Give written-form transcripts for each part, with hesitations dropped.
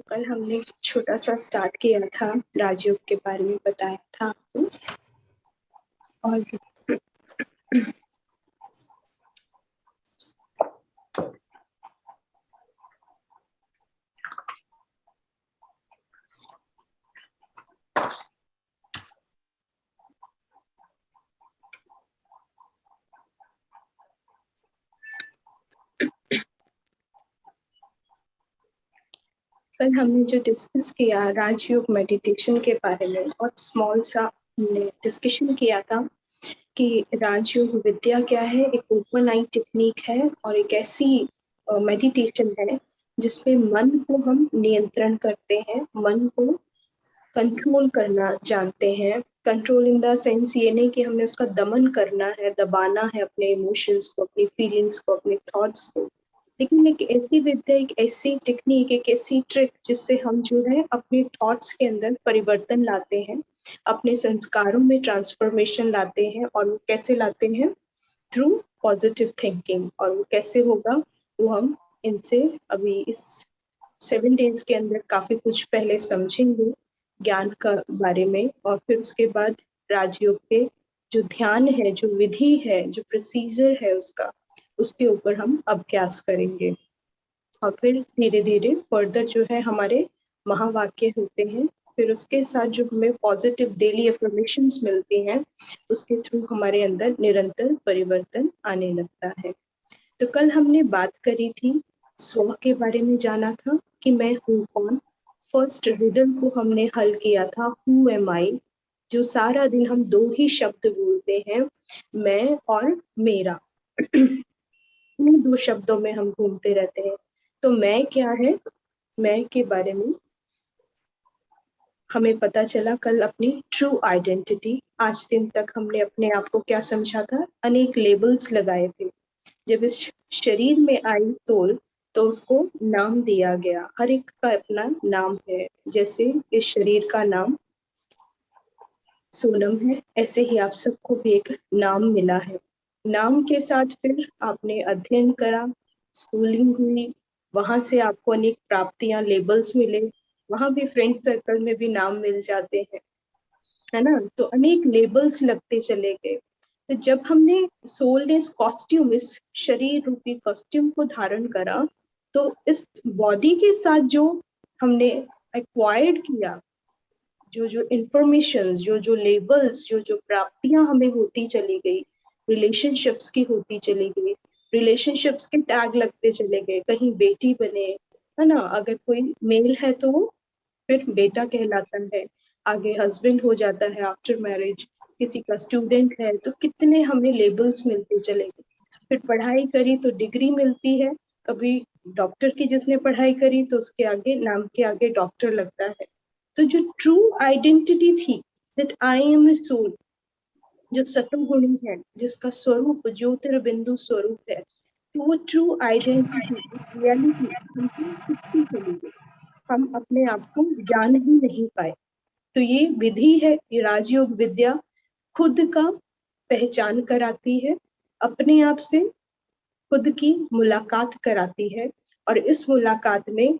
कल हमने छोटा सा स्टार्ट किया था, राजयोग के बारे में बताया था आपको। और कल हमने जो डिस्कस किया राजयोग मेडिटेशन के बारे में, बहुत स्मॉल सा हमने डिस्कशन किया था कि राजयोग विद्या क्या है। एक ओपन आई टेक्निक है और एक ऐसी मेडिटेशन है जिसमें मन को हम नियंत्रण करते हैं, मन को कंट्रोल करना जानते हैं। कंट्रोल इन द सेंस ये नहीं कि हमें उसका दमन करना है, दबाना है अपने इमोशंस को, अपनी फीलिंग्स को, अपने थॉट्स को, लेकिन एक ऐसी विद्या, एक ऐसी टेक्निक, एक ऐसी ट्रिक जिससे हम जो है अपने थॉट्स के अंदर परिवर्तन लाते हैं, अपने संस्कारों में ट्रांसफॉर्मेशन लाते हैं। और वो कैसे लाते हैं? Through positive thinking. और वो कैसे होगा वो हम इनसे अभी इस 7 डेज के अंदर काफी कुछ पहले समझेंगे ज्ञान का बारे में, और फिर उसके बाद राजयोग के जो ध्यान है, जो विधि है, जो प्रोसीजर है उसके ऊपर हम अभ्यास करेंगे। और फिर धीरे धीरे फर्दर जो है हमारे महावाक्य होते हैं, फिर उसके साथ जो हमें पॉजिटिव डेली अफर्मेशंस मिलती हैं, उसके थ्रू हमारे अंदर निरंतर परिवर्तन आने लगता है। तो कल हमने बात करी थी, स्व के बारे में जाना था कि मैं हूँ कौन। फर्स्ट रिडल को हमने हल किया था, हु एम आई, जो सारा दिन हम 2 ही शब्द बोलते हैं, मैं और मेरा। इन्हीं 2 शब्दों में हम घूमते रहते हैं। तो मैं क्या है, मैं के बारे में हमें पता चला कल अपनी ट्रू आइडेंटिटी। आज दिन तक हमने अपने आप को क्या समझा था? अनेक लेबल्स लगाए थे। जब इस शरीर में आई सोल तो उसको नाम दिया गया, हर एक का अपना नाम है। जैसे इस शरीर का नाम सोनम है, ऐसे ही आप सबको भी एक नाम मिला है। नाम के साथ फिर आपने अध्ययन करा, स्कूलिंग हुई, वहां से आपको अनेक प्राप्तियां, लेबल्स मिले, वहां भी फ्रेंड सर्कल में भी नाम मिल जाते हैं, है ना। तो अनेक लेबल्स लगते चले गए। तो जब हमने सोल ने इस कॉस्ट्यूम, इस शरीर रूपी कॉस्ट्यूम को धारण करा, तो इस बॉडी के साथ जो हमने एक्वायर्ड किया, जो जो इंफॉर्मेशन, जो जो लेबल्स, जो जो प्राप्तियां हमें होती चली गई, रिलेशनशिप्स की होती चली गई, रिलेशनशिप्स के टैग लगते चले गए, कहीं बेटी बने, है ना, अगर कोई मेल है तो वो फिर बेटा कहलाता है, आगे हस्बैंड हो जाता है आफ्टर मैरिज, किसी का स्टूडेंट है तो कितने हमें लेबल्स मिलते चले गए। फिर पढ़ाई करी तो डिग्री मिलती है, कभी डॉक्टर की जिसने पढ़ाई करी तो उसके आगे, नाम के आगे डॉक्टर लगता है। तो जो ट्रू आइडेंटिटी थी, that I am a soul, जो सतोगुणी है, जिसका स्वरूप ज्योतिर्बिंदु स्वरूप है, तो वो ट्रू आइडेंटिटी, रियलिटी हमसे छुपती चली गई, हम अपने आप को जान ही नहीं पाए। तो ये विधि है, ये राजयोग विद्या खुद का पहचान कराती है, अपने आप से खुद की मुलाकात कराती है। और इस मुलाकात में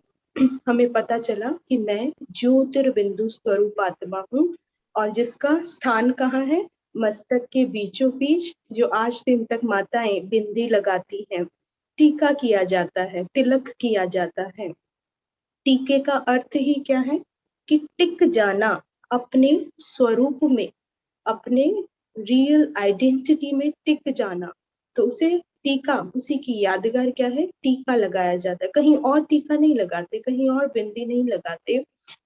हमें पता चला कि मैं ज्योतिर्बिंदु स्वरूप आत्मा हूँ, और जिसका स्थान कहाँ है? मस्तक के बीचों बीच जो आज दिन तक माताएं बिंदी लगाती हैं, टीका किया जाता है, तिलक किया जाता है। टीके का अर्थ ही क्या है कि टिक जाना, अपने स्वरूप में, अपने रियल आइडेंटिटी में टिक जाना। तो उसे टीका, उसी की यादगार क्या है, टीका लगाया जाता है। कहीं और टीका नहीं लगाते, कहीं और बिंदी नहीं लगाते,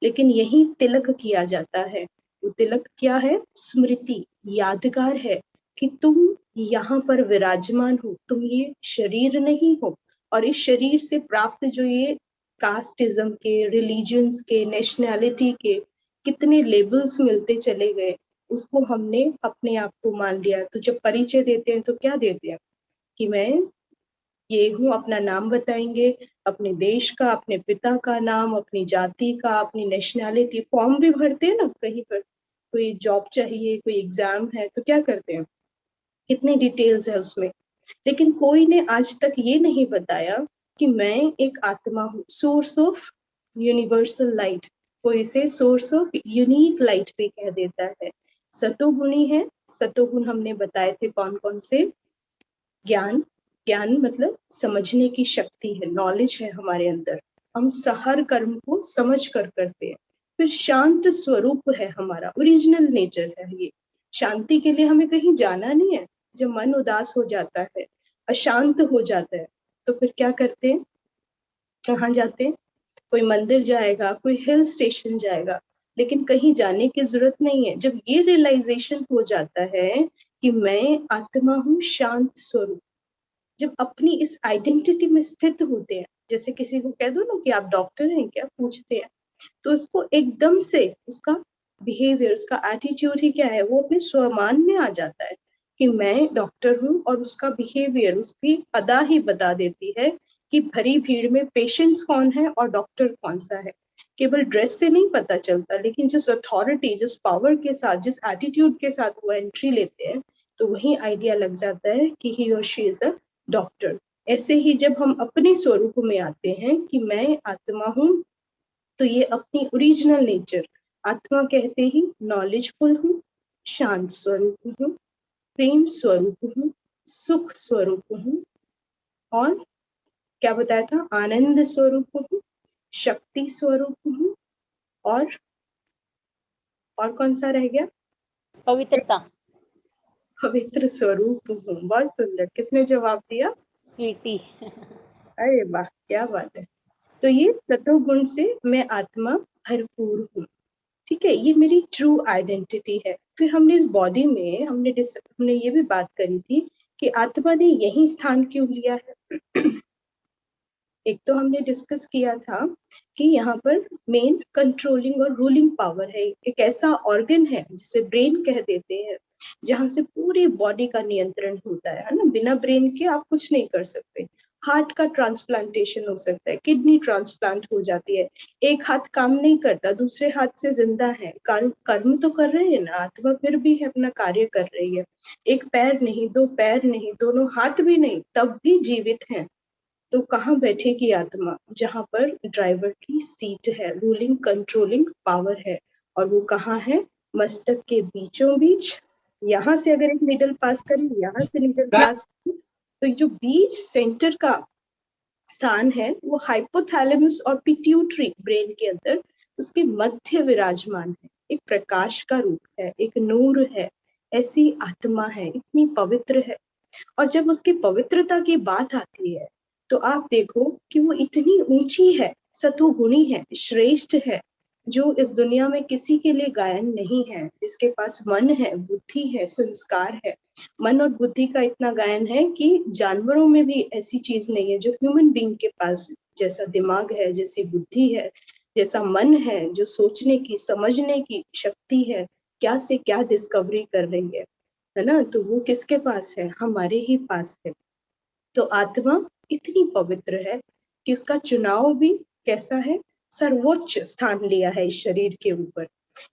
लेकिन यही तिलक किया जाता है। वो तिलक क्या है, स्मृति, यादगार है कि तुम यहाँ पर विराजमान हो, तुम ये शरीर नहीं हो। और इस शरीर से प्राप्त जो ये कास्टिज्म के, रिलीजन्स के, नेशनैलिटी के कितने लेबल्स मिलते चले गए, उसको हमने अपने आप को मान लिया। तो जब परिचय देते हैं तो क्या देते हैं कि मैं ये हूँ, अपना नाम बताएंगे, अपने देश का, अपने पिता का नाम, अपनी जाति का, अपनी नेशनैलिटी। फॉर्म भी भरते हैं ना, कहीं पर कोई जॉब चाहिए, कोई एग्जाम है तो क्या करते हैं, कितनी डिटेल्स है उसमें। लेकिन कोई ने आज तक ये नहीं बताया कि मैं एक आत्मा हूँ, सोर्स ऑफ यूनिवर्सल लाइट। कोई इसे सोर्स ऑफ यूनिक लाइट भी कह देता है। सतोगुणी है, सतोगुण हमने बताए थे कौन कौन से। ज्ञान, ज्ञान मतलब समझने की शक्ति है, नॉलेज है हमारे अंदर, हम हर कर्म को समझ कर करते हैं। फिर शांत स्वरूप है, हमारा ओरिजिनल नेचर है ये। शांति के लिए हमें कहीं जाना नहीं है। जब मन उदास हो जाता है, अशांत हो जाता है, तो फिर क्या करते हैं, कहाँ जाते हैं, कोई मंदिर जाएगा, कोई हिल स्टेशन जाएगा, लेकिन कहीं जाने की जरूरत नहीं है। जब ये रियलाइजेशन हो जाता है कि मैं आत्मा हूँ, शांत स्वरूप, जब अपनी इस आइडेंटिटी में स्थित होते हैं, जैसे किसी को कह दो ना कि आप डॉक्टर हैं क्या, पूछते हैं, तो उसको एकदम से उसका बिहेवियर, उसका एटीट्यूड ही क्या है, वो अपने स्वमान में आ जाता है कि मैं डॉक्टर हूँ। और उसका बिहेवियर, उसकी अदा ही बता देती है कि भरी भीड़ में पेशेंट्स कौन है और डॉक्टर कौन सा है। केवल ड्रेस से नहीं पता चलता, लेकिन जिस अथॉरिटी, जिस पावर के साथ, जिस एटीट्यूड के साथ वो एंट्री लेते हैं, तो वही आइडिया लग जाता है कि ही और शी इज अ डॉक्टर। ऐसे ही जब हम अपने स्वरूप में आते हैं कि मैं आत्मा हूँ, तो ये अपनी ओरिजिनल नेचर, आत्मा कहते ही नॉलेजफुल हूँ, शांत स्वरूप हूँ, प्रेम स्वरूप हूँ, सुख स्वरूप हूँ, और क्या बताया था, आनंद स्वरूप हूँ, शक्ति स्वरूप हूँ, और कौन सा रह गया, पवित्रता, पवित्र स्वरूप हूँ। बहुत सुंदर, किसने जवाब दिया, कीर्ति। अरे वाह, क्या बात है। तो ये सतोगुण से मैं आत्मा भरपूर हूँ। ठीक है, ये मेरी ट्रू आइडेंटिटी है। फिर हमने इस बॉडी में हमने ये भी बात करी थी कि आत्मा ने यही स्थान क्यों लिया है। एक तो हमने डिस्कस किया था कि यहाँ पर मेन कंट्रोलिंग और रूलिंग पावर है, एक ऐसा ऑर्गन है जिसे ब्रेन कह देते हैं, जहाँ से पूरी बॉडी का नियंत्रण होता है ना। बिना ब्रेन के आप कुछ नहीं कर सकते। हार्ट का ट्रांसप्लांटेशन हो सकता है, किडनी ट्रांसप्लांट हो जाती है, एक हाथ काम नहीं करता, दूसरे हाथ से जिंदा है, कर्म तो कर रहे हैं ना, आत्मा फिर भी है, अपना कार्य कर रही है। एक पैर नहीं, दो पैर नहीं, दोनों हाथ भी नहीं, तब भी जीवित है। तो कहाँ बैठेगी आत्मा, जहां पर ड्राइवर की सीट है, रूलिंग कंट्रोलिंग पावर है। और वो कहाँ है, मस्तक के बीचों बीच। यहाँ से अगर एक नीडल पास करें, यहाँ से नीडल पास करें, तो ये जो बीच सेंटर का स्थान है, वो हाइपोथैलेमस और पिट्यूटरी ब्रेन के अंदर उसके मध्य विराजमान है। एक प्रकाश का रूप है, एक नूर है, ऐसी आत्मा है, इतनी पवित्र है। और जब उसकी पवित्रता की बात आती है, तो आप देखो कि वो इतनी ऊंची है, सतोगुणी है, श्रेष्ठ है, जो इस दुनिया में किसी के लिए गायन नहीं है, जिसके पास मन है, बुद्धि है, संस्कार है। मन और बुद्धि का इतना गायन है कि जानवरों में भी ऐसी चीज नहीं है जो ह्यूमन बीइंग के पास जैसा दिमाग है, जैसी बुद्धि है, जैसा मन है, जो सोचने की, समझने की शक्ति है, क्या से क्या डिस्कवरी कर रही है ना। तो वो किसके पास है, हमारे ही पास है। तो आत्मा इतनी पवित्र है कि उसका चुनाव भी कैसा है, सर्वोच्च स्थान लिया है इस शरीर के ऊपर।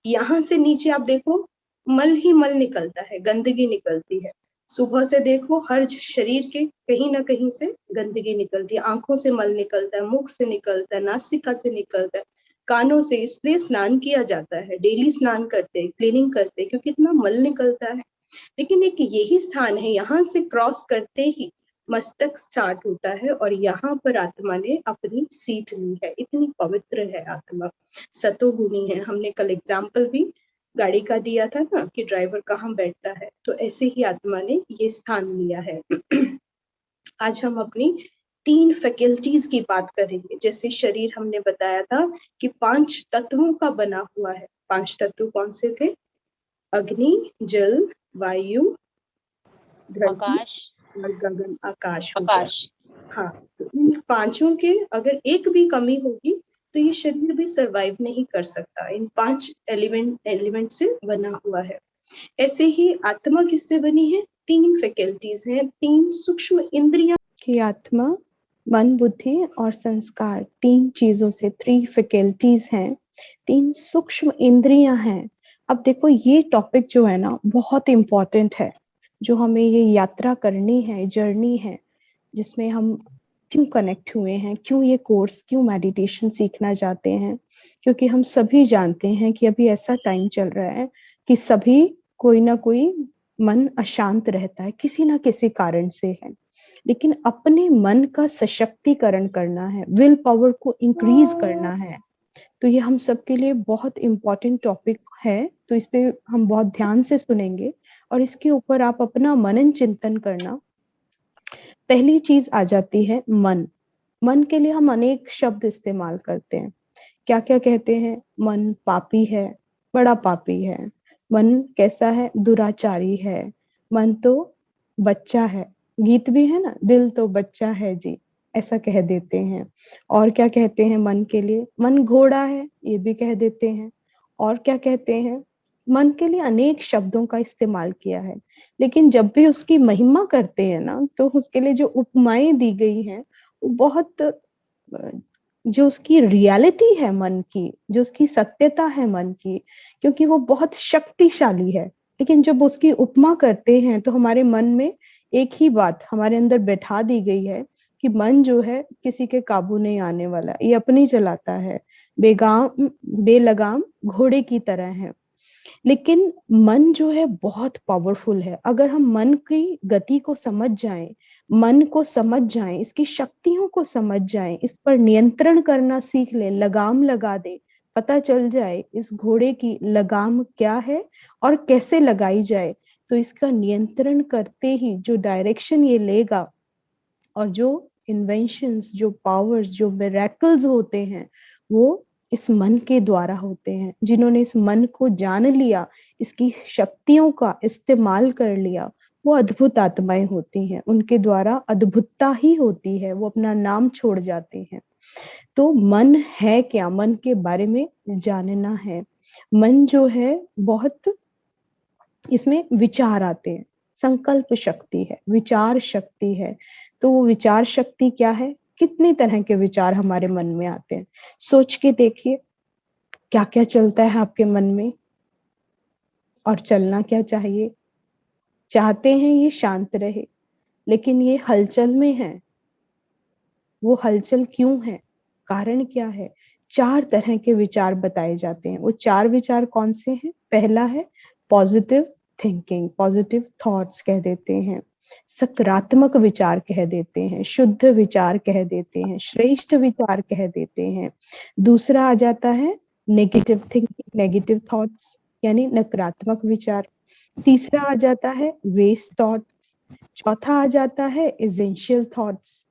यहाँ से नीचे आप देखो, मल ही मल निकलता है, गंदगी निकलती है। सुबह से देखो, हर शरीर के कहीं ना कहीं से गंदगी निकलती है, आंखों से मल निकलता है, मुख से निकलता है, नासिका से निकलता है, कानों से। इसलिए स्नान किया जाता है, डेली स्नान करते हैं, क्लीनिंग करते हैं, क्योंकि इतना मल निकलता है। लेकिन एक यही स्थान है, यहाँ से क्रॉस करते ही मस्तक स्टार्ट होता है और यहाँ पर आत्मा ने अपनी सीट ली है। इतनी पवित्र है आत्मा, सतोगुणी है। हमने कल एग्जाम्पल भी गाड़ी का दिया था ना कि ड्राइवर कहाँ बैठता है, तो ऐसे ही आत्मा ने ये स्थान लिया है। आज हम अपनी 3 फैकल्टीज की बात करेंगे। जैसे शरीर हमने बताया था कि 5 तत्वों का बना हुआ है। 5 तत्व कौन से थे? अग्नि, जल, वायु, धरती आकाश। और गगन, आकाश हो गया। आकाश। हाँ, तो इन पांचों के अगर एक भी कमी होगी तो ये शरीर भी सरवाइव नहीं कर सकता। इन 5 एलिमेंट से बना हुआ है। ऐसे ही आत्मा किससे बनी है? 3 फैकल्टीज हैं, 3 सूक्ष्म इंद्रियां की आत्मा मन, बुद्धि और संस्कार, 3 चीजों से, 3 फैकल्टीज हैं, 3 सूक्ष्म इंद्रियां हैं। अब देखो ये टॉपिक जो है ना बहुत इम्पोर्टेंट है, जो हमें ये यात्रा करनी है, जर्नी है, जिसमें हम क्यों कनेक्ट हुए हैं, क्यों ये कोर्स, क्यों मेडिटेशन सीखना चाहते हैं। क्योंकि हम सभी जानते हैं कि अभी ऐसा टाइम चल रहा है कि सभी कोई ना कोई मन अशांत रहता है, किसी ना किसी कारण से है। लेकिन अपने मन का सशक्तिकरण करना है, विल पावर को इंक्रीज करना है। तो ये हम सबके लिए बहुत इम्पोर्टेंट टॉपिक है। तो इस पे हम बहुत ध्यान से सुनेंगे और इसके ऊपर आप अपना मनन चिंतन करना। पहली चीज आ जाती है मन। मन के लिए हम अनेक शब्द इस्तेमाल करते हैं। क्या क्या कहते हैं? मन पापी है, बड़ा पापी है। मन कैसा है? दुराचारी है। मन तो बच्चा है, गीत भी है ना, दिल तो बच्चा है जी, ऐसा कह देते हैं। और क्या कहते हैं मन के लिए? मन घोड़ा है, ये भी कह देते हैं। और क्या कहते हैं? मन के लिए अनेक शब्दों का इस्तेमाल किया है। लेकिन जब भी उसकी महिमा करते हैं ना, तो उसके लिए जो उपमाएं दी गई हैं वो बहुत जो उसकी रियलिटी है मन की, जो उसकी सत्यता है मन की, क्योंकि वो बहुत शक्तिशाली है। लेकिन जब उसकी उपमा करते हैं तो हमारे मन में एक ही बात हमारे अंदर बैठा दी गई है कि मन जो है किसी के काबू नहीं आने वाला, ये अपनी चलाता है, बेगाम बेलगाम घोड़े की तरह है। लेकिन मन जो है बहुत पावरफुल है। अगर हम मन की गति को समझ जाएं, मन को समझ जाएं, इसकी शक्तियों को समझ जाएं, इस पर नियंत्रण करना सीख ले, लगाम लगा दे, पता चल जाए इस घोड़े की लगाम क्या है और कैसे लगाई जाए, तो इसका नियंत्रण करते ही जो डायरेक्शन ये लेगा और जो इन्वेंशंस, जो पावर्स, जो मिरेकल्स होते हैं, वो इस मन के द्वारा होते हैं। जिन्होंने इस मन को जान लिया, इसकी शक्तियों का इस्तेमाल कर लिया, वो अद्भुत आत्माएं होती हैं। उनके द्वारा अद्भुतता ही होती है, वो अपना नाम छोड़ जाते हैं। तो मन है क्या? मन के बारे में जानना है। मन जो है बहुत, इसमें विचार आते हैं, संकल्प शक्ति है, विचार शक्ति है। तो वो विचार शक्ति क्या है? कितने तरह के विचार हमारे मन में आते हैं, सोच के देखिए क्या क्या चलता है आपके मन में। और चलना क्या चाहिए? चाहते हैं ये शांत रहे, लेकिन ये हलचल में है। वो हलचल क्यों है? कारण क्या है? 4 तरह के विचार बताए जाते हैं। वो 4 विचार कौन से हैं? पहला है पॉजिटिव थिंकिंग, पॉजिटिव थॉट्स कह देते हैं, सकारात्मक विचार कह देते हैं, शुद्ध विचार कह देते हैं, श्रेष्ठ विचार कह देते हैं। दूसरा आ जाता है नेगेटिव थिंकिंग, नेगेटिव थॉट्स, यानी नकारात्मक विचार। तीसरा आ जाता है वेस्ट थॉट्स। चौथा आ जाता है एसेंशियल थॉट्स।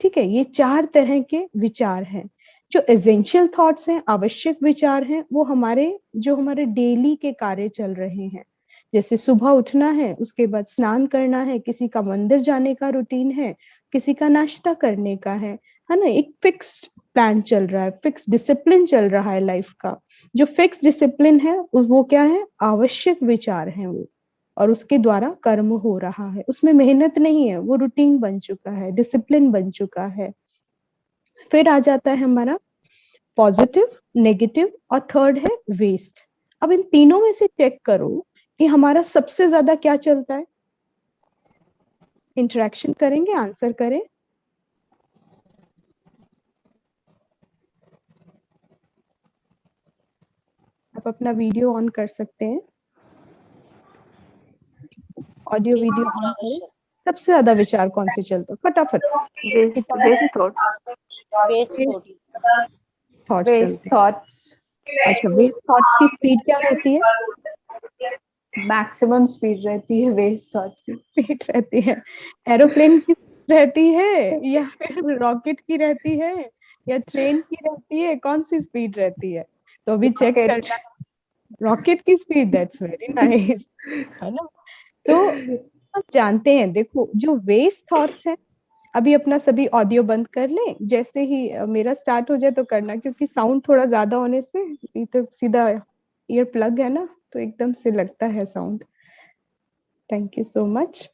ठीक है, ये 4 तरह के विचार हैं। जो एसेंशियल थॉट्स हैं, आवश्यक विचार हैं, वो हमारे डेली के कार्य चल रहे हैं। जैसे सुबह उठना है, उसके बाद स्नान करना है, किसी का मंदिर जाने का रूटीन है, किसी का नाश्ता करने का है ना। एक फिक्स्ड प्लान चल रहा है, फिक्स डिसिप्लिन चल रहा है लाइफ का। जो फिक्स डिसिप्लिन है वो क्या है? आवश्यक विचार है वो, और उसके द्वारा कर्म हो रहा है, उसमें मेहनत नहीं है, वो रूटीन बन चुका है, डिसिप्लिन बन चुका है। फिर आ जाता है हमारा पॉजिटिव, नेगेटिव और थर्ड है वेस्ट। अब इन तीनों में से चेक करो कि हमारा सबसे ज्यादा क्या चलता है। इंटरेक्शन करेंगे, आंसर करें। आप अपना वीडियो ऑन कर सकते हैं। ऑडियो वीडियो ऑन करें, सबसे ज्यादा विचार कौन से चलते हैं? फटाफट वेस्ट थॉट थॉट्स वेस्ट चलते हैं। थॉट्स अच्छा, वेस्ट थॉट की स्पीड क्या रहती है? मैक्सिमम स्पीड रहती है वेस्ट थॉट की। स्पीड रहती है, एरोप्लेन की रहती है या फिर रॉकेट की रहती है या ट्रेन की रहती है? कौन सी स्पीड रहती है? तो अभी चेक Rocket. करना। रॉकेट की स्पीड, दैट्स वेरी नाइस, है ना? तो हम जानते हैं, देखो जो वेस्ट थॉट्स है, अभी अपना सभी ऑडियो बंद कर लें, जैसे ही मेरा स्टार्ट हो जाए तो करना, क्योंकि साउंड थोड़ा ज्यादा होने से, ये तो सीधा ईयर प्लग है ना, तो एकदम से लगता है sound. Thank you so much.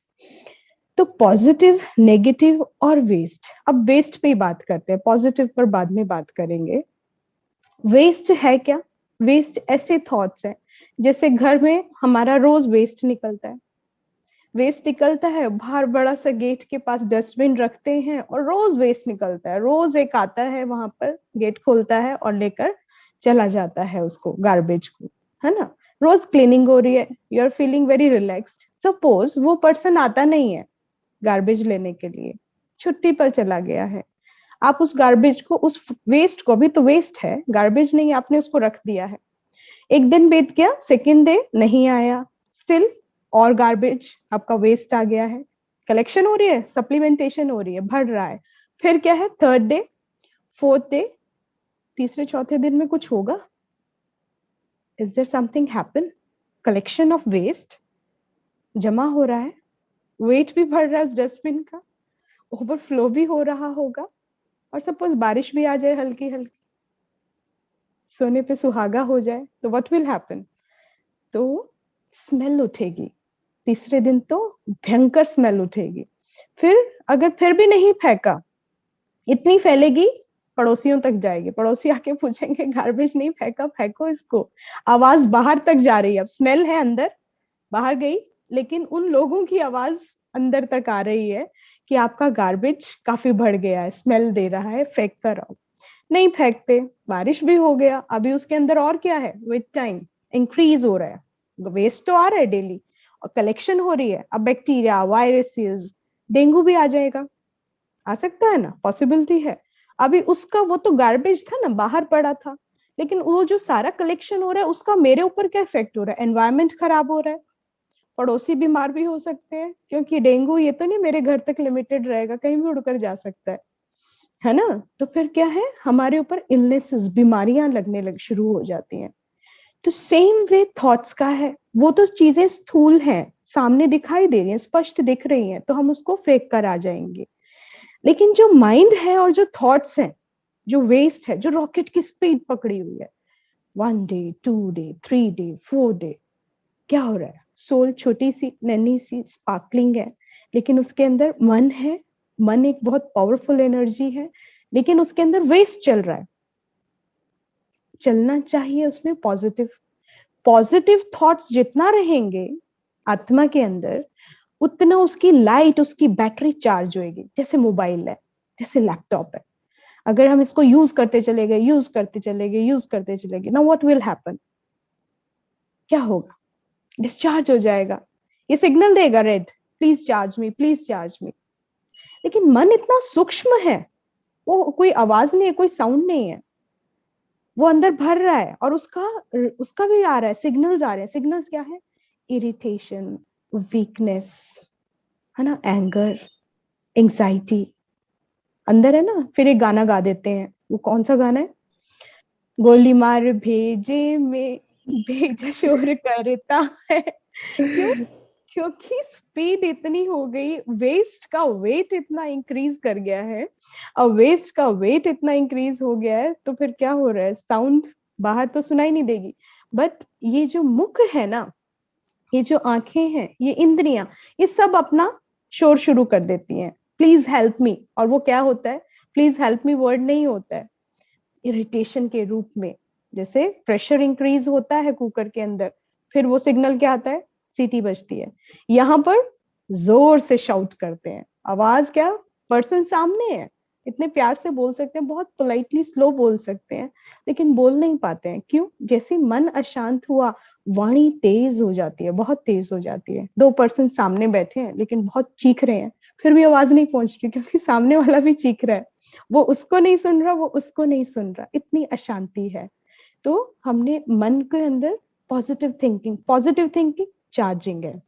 तो पॉजिटिव, नेगेटिव और वेस्ट, अब वेस्ट पे ही बात करते हैं, पॉजिटिव पर बाद में बात करेंगे। वेस्ट है क्या? वेस्ट ऐसे थॉट्स हैं, जैसे घर में हमारा रोज वेस्ट निकलता है, वेस्ट निकलता है, बाहर बड़ा सा गेट के पास डस्टबिन रखते हैं और रोज वेस्ट निकलता है, रोज एक आता है वहां पर, गेट खोलता है और लेकर चला जाता है उसको, गार्बेज को, है ना? रोज क्लीनिंग हो रही है, you are feeling very relaxed. Suppose वो पर्सन आता नहीं है गार्बेज लेने के लिए, छुट्टी पर चला गया है, आप उस गार्बेज को, उस वेस्ट को, अभी तो वेस्ट है, गार्बेज नहीं, आपने उसको रख दिया है, एक दिन बीत गया, सेकेंड डे नहीं आया, स्टिल और गार्बेज आपका वेस्ट आ गया है, कलेक्शन हो रही है, सप्लीमेंटेशन हो रही है, बढ़ रहा है, फिर क्या है, थर्ड डे, फोर्थ डे, तीसरे चौथे दिन में कुछ होगा? Is there something happen? Collection of waste जमा हो रहा है, वेट भी बढ़ रहा है उस डस्टबिन का, ओवरफ्लो भी हो रहा होगा, और सपोज बारिश भी आ जाए हल्की हल्की, सोने पे सुहागा हो जाए, तो व्हाट विल हैपन? तो स्मेल उठेगी, तीसरे दिन तो भयंकर स्मेल उठेगी। फिर अगर फिर भी नहीं फेंका, इतनी फैलेगी, पड़ोसियों तक जाएगी, पड़ोसी आके पूछेंगे गार्बेज नहीं फेंका, फेंको इसको, आवाज बाहर तक जा रही है, अब स्मेल है अंदर, बाहर गई, लेकिन उन लोगों की आवाज अंदर तक आ रही है कि आपका गार्बेज काफी बढ़ गया है, स्मेल दे रहा है, फेंक कर आओ। नहीं फेंकते, बारिश भी हो गया, अभी उसके अंदर और क्या है, विद टाइम इंक्रीज हो रहा है, वेस्ट तो आ रहा है डेली और कलेक्शन हो रही है, अब बैक्टीरिया, वायरसेस, डेंगू भी आ जाएगा, आ सकता है ना, पॉसिबिलिटी है। अभी उसका, वो तो गार्बेज था ना, बाहर पड़ा था, लेकिन वो जो सारा कलेक्शन हो रहा है उसका मेरे ऊपर क्या इफेक्ट हो रहा है? एनवायरमेंट खराब हो रहा है, पड़ोसी बीमार भी हो सकते हैं, क्योंकि डेंगू ये तो नहीं मेरे घर तक लिमिटेड रहेगा, कहीं भी उड़कर जा सकता है ना? तो फिर क्या है, हमारे ऊपर इलनेसेस, बीमारियां लगने लग शुरू हो जाती हैं। तो सेम वे थॉट्स का है, वो तो चीजें स्थूल हैं, सामने दिखाई दे रही हैं, स्पष्ट दिख रही हैं, तो हम उसको फेंक कर आ जाएंगे, लेकिन जो माइंड है और जो थॉट्स हैं, जो वेस्ट है, जो रॉकेट की स्पीड पकड़ी हुई है, 1 डे, 2 डे, 3 डे, 4 डे, क्या हो रहा है? सोल छोटी सी, नन्ही सी, स्पार्कलिंग है, लेकिन उसके अंदर मन है, मन एक बहुत पावरफुल एनर्जी है, लेकिन उसके अंदर वेस्ट चल रहा है। चलना चाहिए उसमें पॉजिटिव, पॉजिटिव थॉट्स जितना रहेंगे आत्मा के अंदर, उतना उसकी लाइट, उसकी बैटरी चार्ज होगी, जैसे मोबाइल है, जैसे लैपटॉप है, अगर हम इसको यूज करते चले गए, यूज करते चले गए, यूज करते चले गए, ना व्हाट विल हैपन? क्या होगा? डिस्चार्ज हो जाएगा, ये सिग्नल देगा red, please charge me, please charge me. लेकिन मन इतना सूक्ष्म है, वो कोई आवाज नहीं है, कोई साउंड नहीं है, वो अंदर भर रहा है, और उसका उसका भी आ रहा है, सिग्नल्स आ रहे हैं। सिग्नल्स क्या है? इरिटेशन, वीकनेस, है ना, एंगर, एंजाइटी अंदर है ना। फिर एक गाना गा देते हैं, वो कौन सा गाना है? गोली मार भेजे में भेजा शोर करता है। क्यों? क्योंकि स्पीड इतनी हो गई, वेस्ट का वेट इतना इंक्रीज कर गया है, और वेस्ट का वेट इतना इंक्रीज हो गया है, तो फिर क्या हो रहा है? साउंड बाहर तो सुनाई नहीं देगी, बट ये जो मुख है ना, ये जो आंखें हैं, ये इंद्रियां, ये सब अपना शोर शुरू कर देती हैं, प्लीज हेल्प मी। और वो क्या होता है? प्लीज हेल्प मी वर्ड नहीं होता है, इरिटेशन के रूप में। जैसे प्रेशर इंक्रीज होता है कुकर के अंदर, फिर वो सिग्नल क्या आता है? सीटी बजती है। यहाँ पर जोर से शाउट करते हैं, आवाज क्या, पर्सन सामने है, इतने प्यार से बोल सकते हैं, बहुत पोलाइटली स्लो बोल सकते हैं, लेकिन बोल नहीं पाते हैं। क्यों? जैसे मन अशांत हुआ, वाणी तेज हो जाती है, बहुत तेज हो जाती है। 2 पर्सन सामने बैठे हैं लेकिन बहुत चीख रहे हैं, फिर भी आवाज नहीं पहुंच रही, क्योंकि सामने वाला भी चीख रहा है, वो उसको नहीं सुन रहा, वो उसको नहीं सुन रहा, इतनी अशांति है। तो हमने मन के अंदर पॉजिटिव थिंकिंग चार्जिंग है,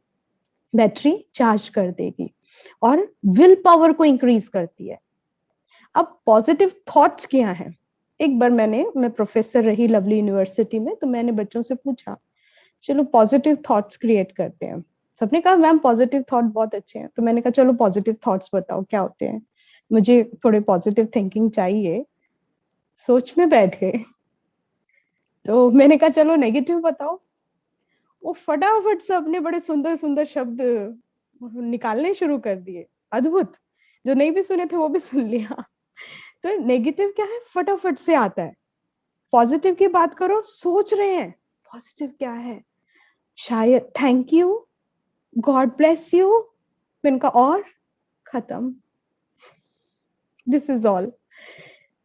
बैटरी चार्ज कर देगी और विल पावर को इंक्रीज करती है। अब पॉजिटिव थॉट्स क्या है? एक बार मैं प्रोफेसर रही लवली यूनिवर्सिटी में, तो मैंने बच्चों से पूछा, चलो पॉजिटिव थॉट्स क्रिएट करते हैं। सबने कहा मैम पॉजिटिव थॉट बहुत अच्छे हैं। तो मैंने कहा चलो पॉजिटिव थॉट्स बताओ क्या होते हैं, मुझे थोड़े पॉजिटिव थिंकिंग चाहिए। सोच में बैठ गए। तो मैंने कहा चलो नेगेटिव बताओ। वो फटाफट से अपने बड़े सुंदर सुंदर शब्द निकालने शुरू कर दिए, अद्भुत। जो नहीं भी सुने थे वो भी सुन लिया। तो नेगेटिव क्या है? फटाफट से आता है। पॉजिटिव की बात करो, सोच रहे हैं पॉजिटिव क्या है, शायद thank you, God bless you, इनका और खत्म। This is all.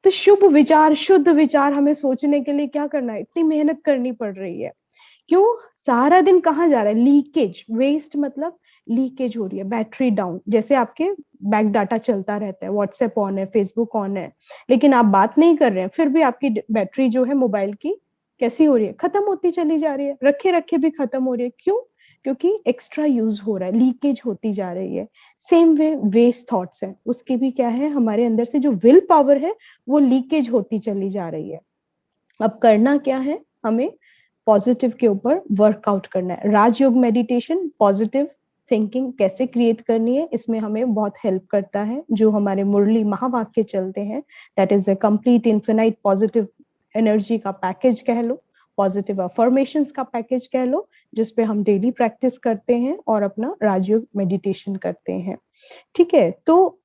तो शुभ विचार, शुद्ध विचार हमें सोचने के लिए क्या करना है? इतनी मेहनत करनी पड़ रही है। क्यों? सारा दिन कहाँ जा रहा है? लीकेज, वेस्ट मतलब लीकेज हो रही है, बैटरी डाउन। जैसे आपके बैक डाटा चलता रहता है, व्हाट्सएप ऑन है, फेसबुक ऑन है, लेकिन आप बात नहीं कर रहे हैं, फिर भी आपकी बैटरी जो है मोबाइल की कैसी हो रही है? खत्म होती चली जा रही है, रखे रखे भी खत्म हो रही है। क्यों? क्योंकि एक्स्ट्रा यूज हो रहा है, लीकेज होती जा रही है। सेम वे वेस्ट थॉट्स है, उसके भी क्या है, हमारे अंदर से जो विल पावर है वो लीकेज होती चली जा रही है। अब करना क्या है? हमें पॉजिटिव के ऊपर वर्कआउट करना है। राजयोग मेडिटेशन पॉजिटिव थिंकिंग कैसे क्रिएट करनी है, इसमें हमें बहुत हेल्प करता है। जो हमारे मुरली महावाक्य चलते हैं, that is a complete infinite positive energy का पैकेज कह लो, पॉजिटिव अफर्मेशंस का पैकेज कह लो, जिसपे हम डेली प्रैक्टिस करते हैं और अपना राजयोग मेडिटेशन करते हैं। ठीक है। तो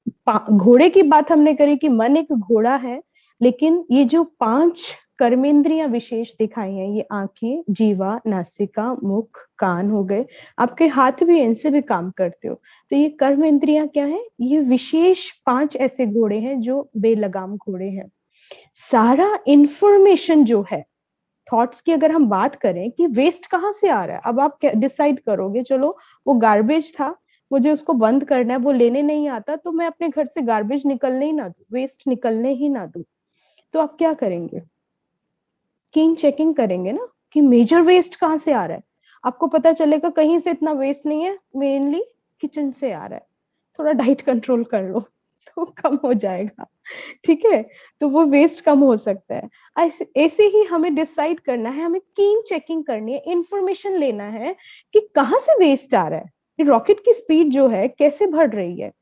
घोड़े की बात हमने करी कि मन एक घोड़ा है, लेकिन ये जो 5 कर्मेंद्रियां विशेष दिखाई हैं, ये आंखें, जीवा, नासिका, मुख, कान हो गए, आपके हाथ भी, इनसे भी काम करते हो। तो ये कर्मेंद्रियां क्या है? ये विशेष 5 ऐसे घोड़े हैं जो बेलगाम घोड़े हैं। सारा इंफॉर्मेशन जो है, थॉट्स की अगर हम बात करें कि वेस्ट कहाँ से आ रहा है, अब आप डिसाइड करोगे, चलो वो गार्बेज था, मुझे उसको बंद करना है, वो लेने नहीं आता, तो मैं अपने घर से गार्बेज निकलने ही ना दूं, वेस्ट निकलने ही ना दूं। तो आप क्या करेंगे? कीन चेकिंग करेंगे ना कि मेजर वेस्ट कहाँ से आ रहा है। आपको पता चलेगा कहीं से इतना वेस्ट नहीं है, मेनली किचन से आ रहा है। थोड़ा डाइट कंट्रोल कर लो तो कम हो जाएगा। ठीक है। तो वो वेस्ट कम हो सकता है। ऐसे ही हमें डिसाइड करना है, हमें कीन चेकिंग करनी है, इंफॉर्मेशन लेना है कि कहाँ से वेस्ट आ रहा है, रॉकेट की स्पीड जो है कैसे बढ़ रही है।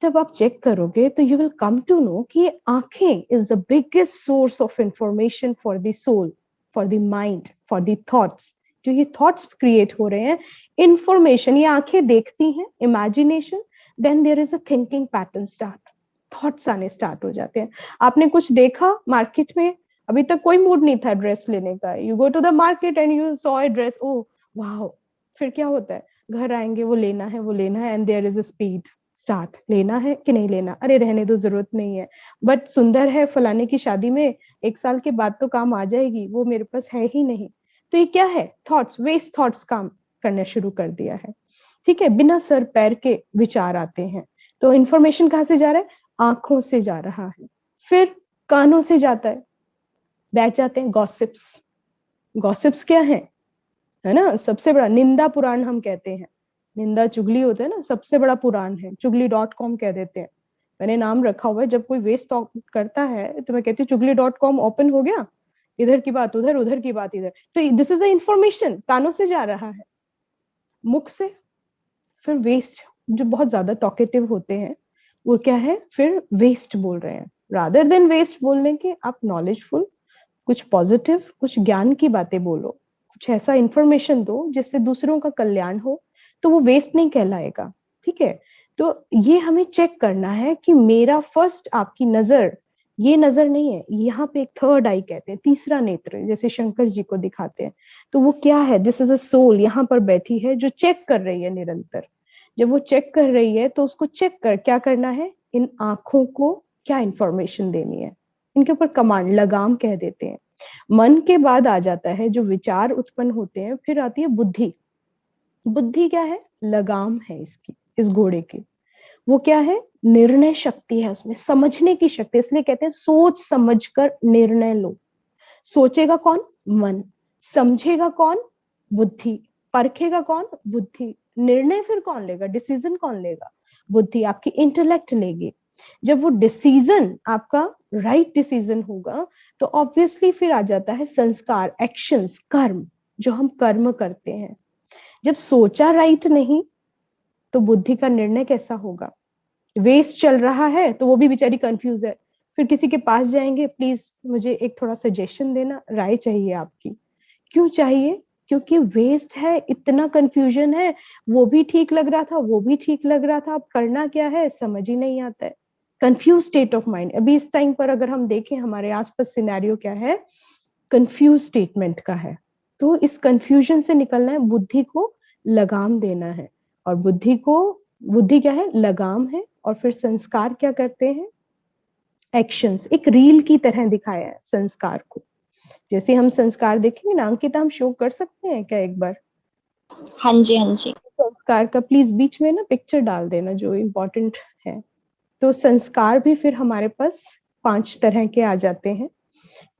जब आप चेक करोगे तो you will come to know कि आंखें is the biggest source of information for the soul, for the mind, for the thoughts. जो ये थॉट्स क्रिएट हो रहे हैं, इंफॉर्मेशन, ये आंखें देखती हैं, imagination, then there is a thinking pattern start, thoughts आने स्टार्ट हो जाते हैं। आपने कुछ देखा मार्केट में, अभी तक कोई मूड नहीं था ड्रेस लेने का, you go to the market and you saw a dress, oh wow, फिर क्या होता है? घर आएंगे, वो लेना है, वो लेना है, and there is a speed start, लेना है कि नहीं लेना, अरे रहने दो, जरूरत नहीं है, बट सुंदर है, फलाने की शादी में 1 साल के बाद तो काम आ जाएगी, वो मेरे पास है ही नहीं। तो ये क्या है? थॉट्स, वेस्ट थॉट्स काम करना शुरू कर दिया है। ठीक है। बिना सर पैर के विचार आते हैं। तो इंफॉर्मेशन कहाँ से जा रहा है? आंखों से जा रहा है, फिर कानों से जाता है, बैठ जाते हैं गॉसिप्स। गॉसिप्स क्या है ना, सबसे बड़ा निंदा पुराण हम कहते हैं, निंदा चुगली होता है ना, सबसे बड़ा पुराण है, चुगली.com कह देते हैं। मैंने नाम रखा हुआ है, जब कोई वेस्ट करता है तो मैं कहती हूँ चुगली.com ओपन हो गया, इधर की बात उधर, उधर की बात इधर। तो दिस इज अ इंफॉर्मेशन, कानों से जा रहा है, मुख से। फिर वेस्ट, जो बहुत ज्यादा टॉकेटिव होते हैं, वो क्या है, फिर वेस्ट बोल रहे हैं। रादर देन वेस्ट बोलने के, आप नॉलेजफुल, कुछ पॉजिटिव, कुछ ज्ञान की बातें बोलो, कुछ ऐसा इंफॉर्मेशन दो जिससे दूसरों का कल्याण हो, तो वो वेस्ट नहीं कहलाएगा। ठीक है। तो ये हमें चेक करना है कि मेरा फर्स्ट, आपकी नजर, ये नजर नहीं है, यहाँ पे एक थर्ड आई कहते हैं, तीसरा नेत्र, जैसे शंकर जी को दिखाते हैं। तो वो क्या है? दिस इज अ सोल, यहाँ पर बैठी है जो चेक कर रही है निरंतर। जब वो चेक कर रही है तो उसको चेक कर क्या करना है? इन आंखों को क्या इंफॉर्मेशन देनी है, इनके ऊपर कमांड, लगाम कह देते हैं। मन के बाद आ जाता है जो विचार उत्पन्न होते हैं, फिर आती है बुद्धि। बुद्धि क्या है? लगाम है इसकी, इस घोड़े की। वो क्या है? निर्णय शक्ति है उसमें, समझने की शक्ति। इसलिए कहते हैं सोच समझकर निर्णय लो। सोचेगा कौन? मन। समझेगा कौन? बुद्धि। परखेगा कौन? बुद्धि। निर्णय फिर कौन लेगा? डिसीजन कौन लेगा? बुद्धि, आपकी इंटेलेक्ट लेगी। जब वो डिसीजन आपका राइट डिसीजन होगा तो ऑब्वियसली फिर आ जाता है संस्कार, एक्शंस, कर्म, जो हम कर्म करते हैं। जब सोचा राइट नहीं तो बुद्धि का निर्णय कैसा होगा? वेस्ट चल रहा है तो वो भी बेचारी कंफ्यूज है, फिर किसी के पास जाएंगे, प्लीज मुझे एक थोड़ा सजेशन देना, राय चाहिए आपकी। क्यों चाहिए? क्योंकि वेस्ट है, इतना कंफ्यूजन है, वो भी ठीक लग रहा था, वो भी ठीक लग रहा था, अब करना क्या है समझ ही नहीं आता है। Confuse state of mind. अभी इस टाइम पर अगर हम देखें हमारे आसपास सिनेरियो क्या है? कंफ्यूज स्टेटमेंट का है। तो इस कंफ्यूजन से निकलना है, बुद्धि को लगाम देना है। और बुद्धि क्या है? लगाम है। और फिर संस्कार क्या करते हैं? एक्शंस। एक रील की तरह दिखाया है संस्कार को। जैसे हम संस्कार देखेंगे ना, अंकिता हम शो कर सकते हैं क्या एक बार? हाँ जी, हाँ जी। संस्कार का प्लीज बीच में ना पिक्चर डाल देना जो इम्पोर्टेंट है। तो संस्कार भी फिर हमारे पास 5 तरह के आ जाते हैं।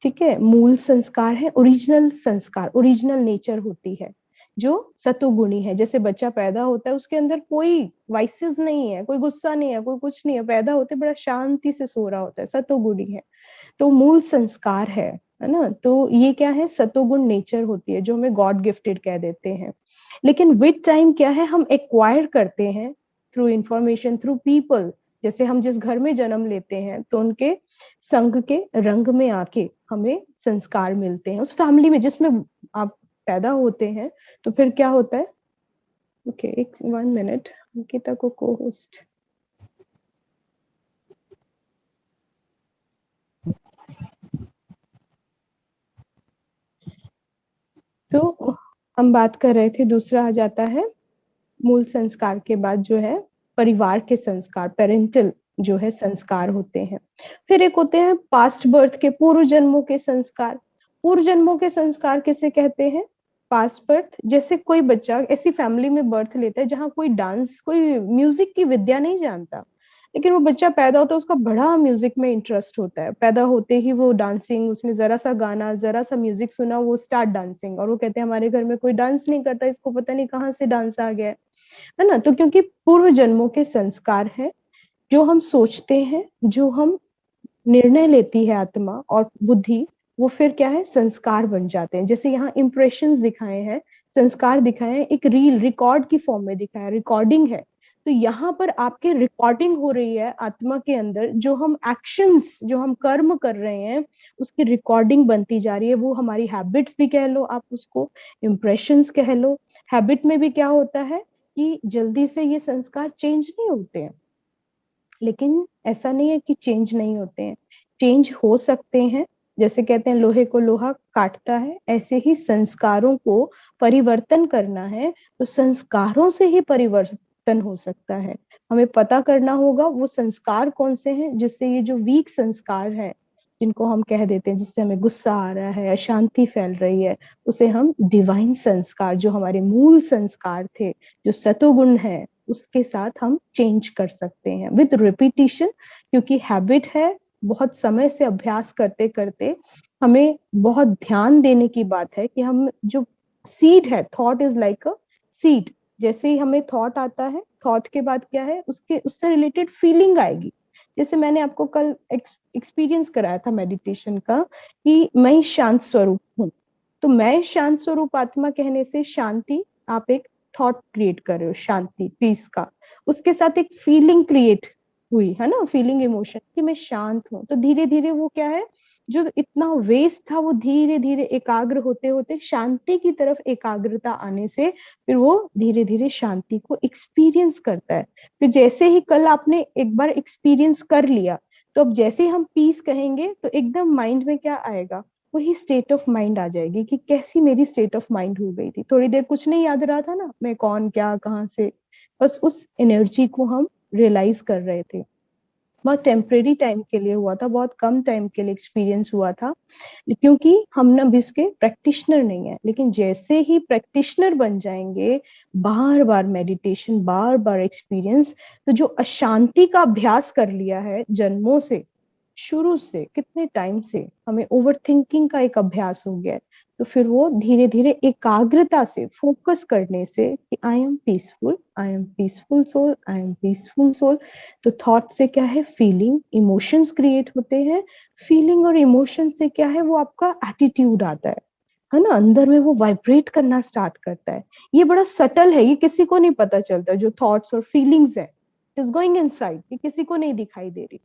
ठीक है, मूल संस्कार है, ओरिजिनल संस्कार, ओरिजिनल नेचर होती है जो सतोगुणी है। जैसे बच्चा पैदा होता है, उसके अंदर कोई वाइसेस नहीं है, कोई गुस्सा नहीं है, कोई कुछ नहीं है, पैदा होते बड़ा शांति से सो रहा होता है, सतोगुणी है। तो मूल संस्कार है ना? तो ये क्या है? सतोगुण नेचर होती है जो हमें गॉड गिफ्टेड कह देते हैं। लेकिन विद टाइम क्या है? हम एक्वायर करते हैं थ्रू इंफॉर्मेशन, थ्रू पीपल। जैसे हम जिस घर में जन्म लेते हैं तो उनके संग के रंग में आके हमें संस्कार मिलते हैं। उस फैमिली में जिसमें आप पैदा होते हैं तो फिर क्या होता है? ओके, एक 1 मिनट, अंकिता को को होस्ट। तो हम बात कर रहे थे, दूसरा आ जाता है मूल संस्कार के बाद जो है परिवार के संस्कार, पेरेंटल जो है संस्कार होते हैं। फिर एक होते हैं पास्ट बर्थ के, पूर्व जन्मों के संस्कार। पूर्व जन्मों के संस्कार किसे कहते हैं? Past birth. जैसे कोई बच्चा ऐसी फैमिली में बर्थ लेता है जहाँ कोई डांस, कोई म्यूजिक की विद्या नहीं जानता, लेकिन वो बच्चा पैदा होता है, उसका बड़ा म्यूजिक में इंटरेस्ट होता है। पैदा होते ही वो डांसिंग, उसने जरा सा गाना, जरा सा म्यूजिक सुना, वो स्टार्ट डांसिंग। और वो कहते हैं हमारे घर में कोई डांस नहीं करता, इसको पता नहीं कहाँ से डांस आ गया है ना? तो क्योंकि पूर्व जन्मों के संस्कार है, जो हम सोचते हैं, जो हम निर्णय लेती है आत्मा और बुद्धि, वो फिर क्या है? संस्कार बन जाते हैं। जैसे यहाँ इंप्रेशंस दिखाए हैं, संस्कार दिखाए हैं, एक रील रिकॉर्ड की फॉर्म में दिखाया, रिकॉर्डिंग है। तो यहाँ पर आपके रिकॉर्डिंग हो रही है आत्मा के अंदर, जो हम एक्शंस, जो हम कर्म कर रहे हैं, उसकी रिकॉर्डिंग बनती जा रही है। वो हमारी हैबिट्स भी कह लो आप उसको, इम्प्रेशंस कह लो। हैबिट में भी क्या होता है कि जल्दी से ये संस्कार चेंज नहीं होते हैं, लेकिन ऐसा नहीं है कि चेंज नहीं होते हैं, चेंज हो सकते हैं। जैसे कहते हैं लोहे को लोहा काटता है, ऐसे ही संस्कारों को परिवर्तन करना है तो संस्कारों से ही परिवर्तन हो सकता है। हमें पता करना होगा वो संस्कार कौन से हैं, जिससे ये जो वीक संस्कार है, जिनको हम कह देते हैं, जिससे हमें गुस्सा आ रहा है, अशांति फैल रही है, उसे हम डिवाइन संस्कार, जो हमारे मूल संस्कार थे, जो सतोगुण है, उसके साथ हम चेंज कर सकते हैं विद रिपीटिशन। क्योंकि हैबिट है, बहुत समय से अभ्यास करते करते हमें बहुत ध्यान देने की बात है कि हम जो सीड है, thought is like a seed. जैसे ही हमें थॉट आता है, थॉट के बाद क्या है? उसके उससे रिलेटेड फीलिंग आएगी। जैसे मैंने आपको कल एक्सपीरियंस कराया था मेडिटेशन का कि मैं शांत स्वरूप हूँ। तो मैं शांत स्वरूप आत्मा कहने से शांति, आप एक थॉट क्रिएट कर रहे हो शांति, पीस का, उसके साथ एक फीलिंग क्रिएट हुई है ना, फीलिंग, इमोशन कि मैं शांत हूँ। तो धीरे धीरे वो क्या है, जो इतना वेस्ट था वो धीरे धीरे एकाग्र होते होते शांति की तरफ एकाग्रता आने से फिर वो धीरे धीरे शांति को एक्सपीरियंस करता है। फिर जैसे ही कल आपने एक बार एक्सपीरियंस कर लिया, तो अब जैसे ही हम पीस कहेंगे तो एकदम माइंड में क्या आएगा? वही स्टेट ऑफ माइंड आ जाएगी कि कैसी मेरी स्टेट ऑफ माइंड हो गई थी। थोड़ी देर कुछ नहीं याद रहा था ना, मैं कौन, क्या, कहाँ से, बस उस एनर्जी को हम रियलाइज कर रहे थे। बहुत टेम्परेरी टाइम के लिए हुआ था, बहुत कम टाइम के लिए एक्सपीरियंस हुआ था, क्योंकि हम ना भी इसके प्रैक्टिशनर नहीं है। लेकिन जैसे ही प्रैक्टिशनर बन जाएंगे, बार बार मेडिटेशन, बार बार एक्सपीरियंस, तो जो अशांति का अभ्यास कर लिया है जन्मों से, शुरू से, कितने टाइम से हमें ओवर थिंकिंग का एक अभ्यास हो गया है, तो फिर वो धीरे धीरे एकाग्रता से, फोकस करने से कि I am peaceful, I am peaceful soul, I am peaceful soul. तो थॉट से क्या है, फीलिंग, इमोशंस क्रिएट होते हैं। फीलिंग और इमोशन से क्या है, वो आपका एटीट्यूड आता है ना, अंदर में वो वाइब्रेट करना स्टार्ट करता है। ये बड़ा सटल है, ये किसी को नहीं पता चलता, जो थॉट्स और फीलिंग्स है, इट इज गोइंग इनसाइड, ये किसी को नहीं दिखाई दे रही।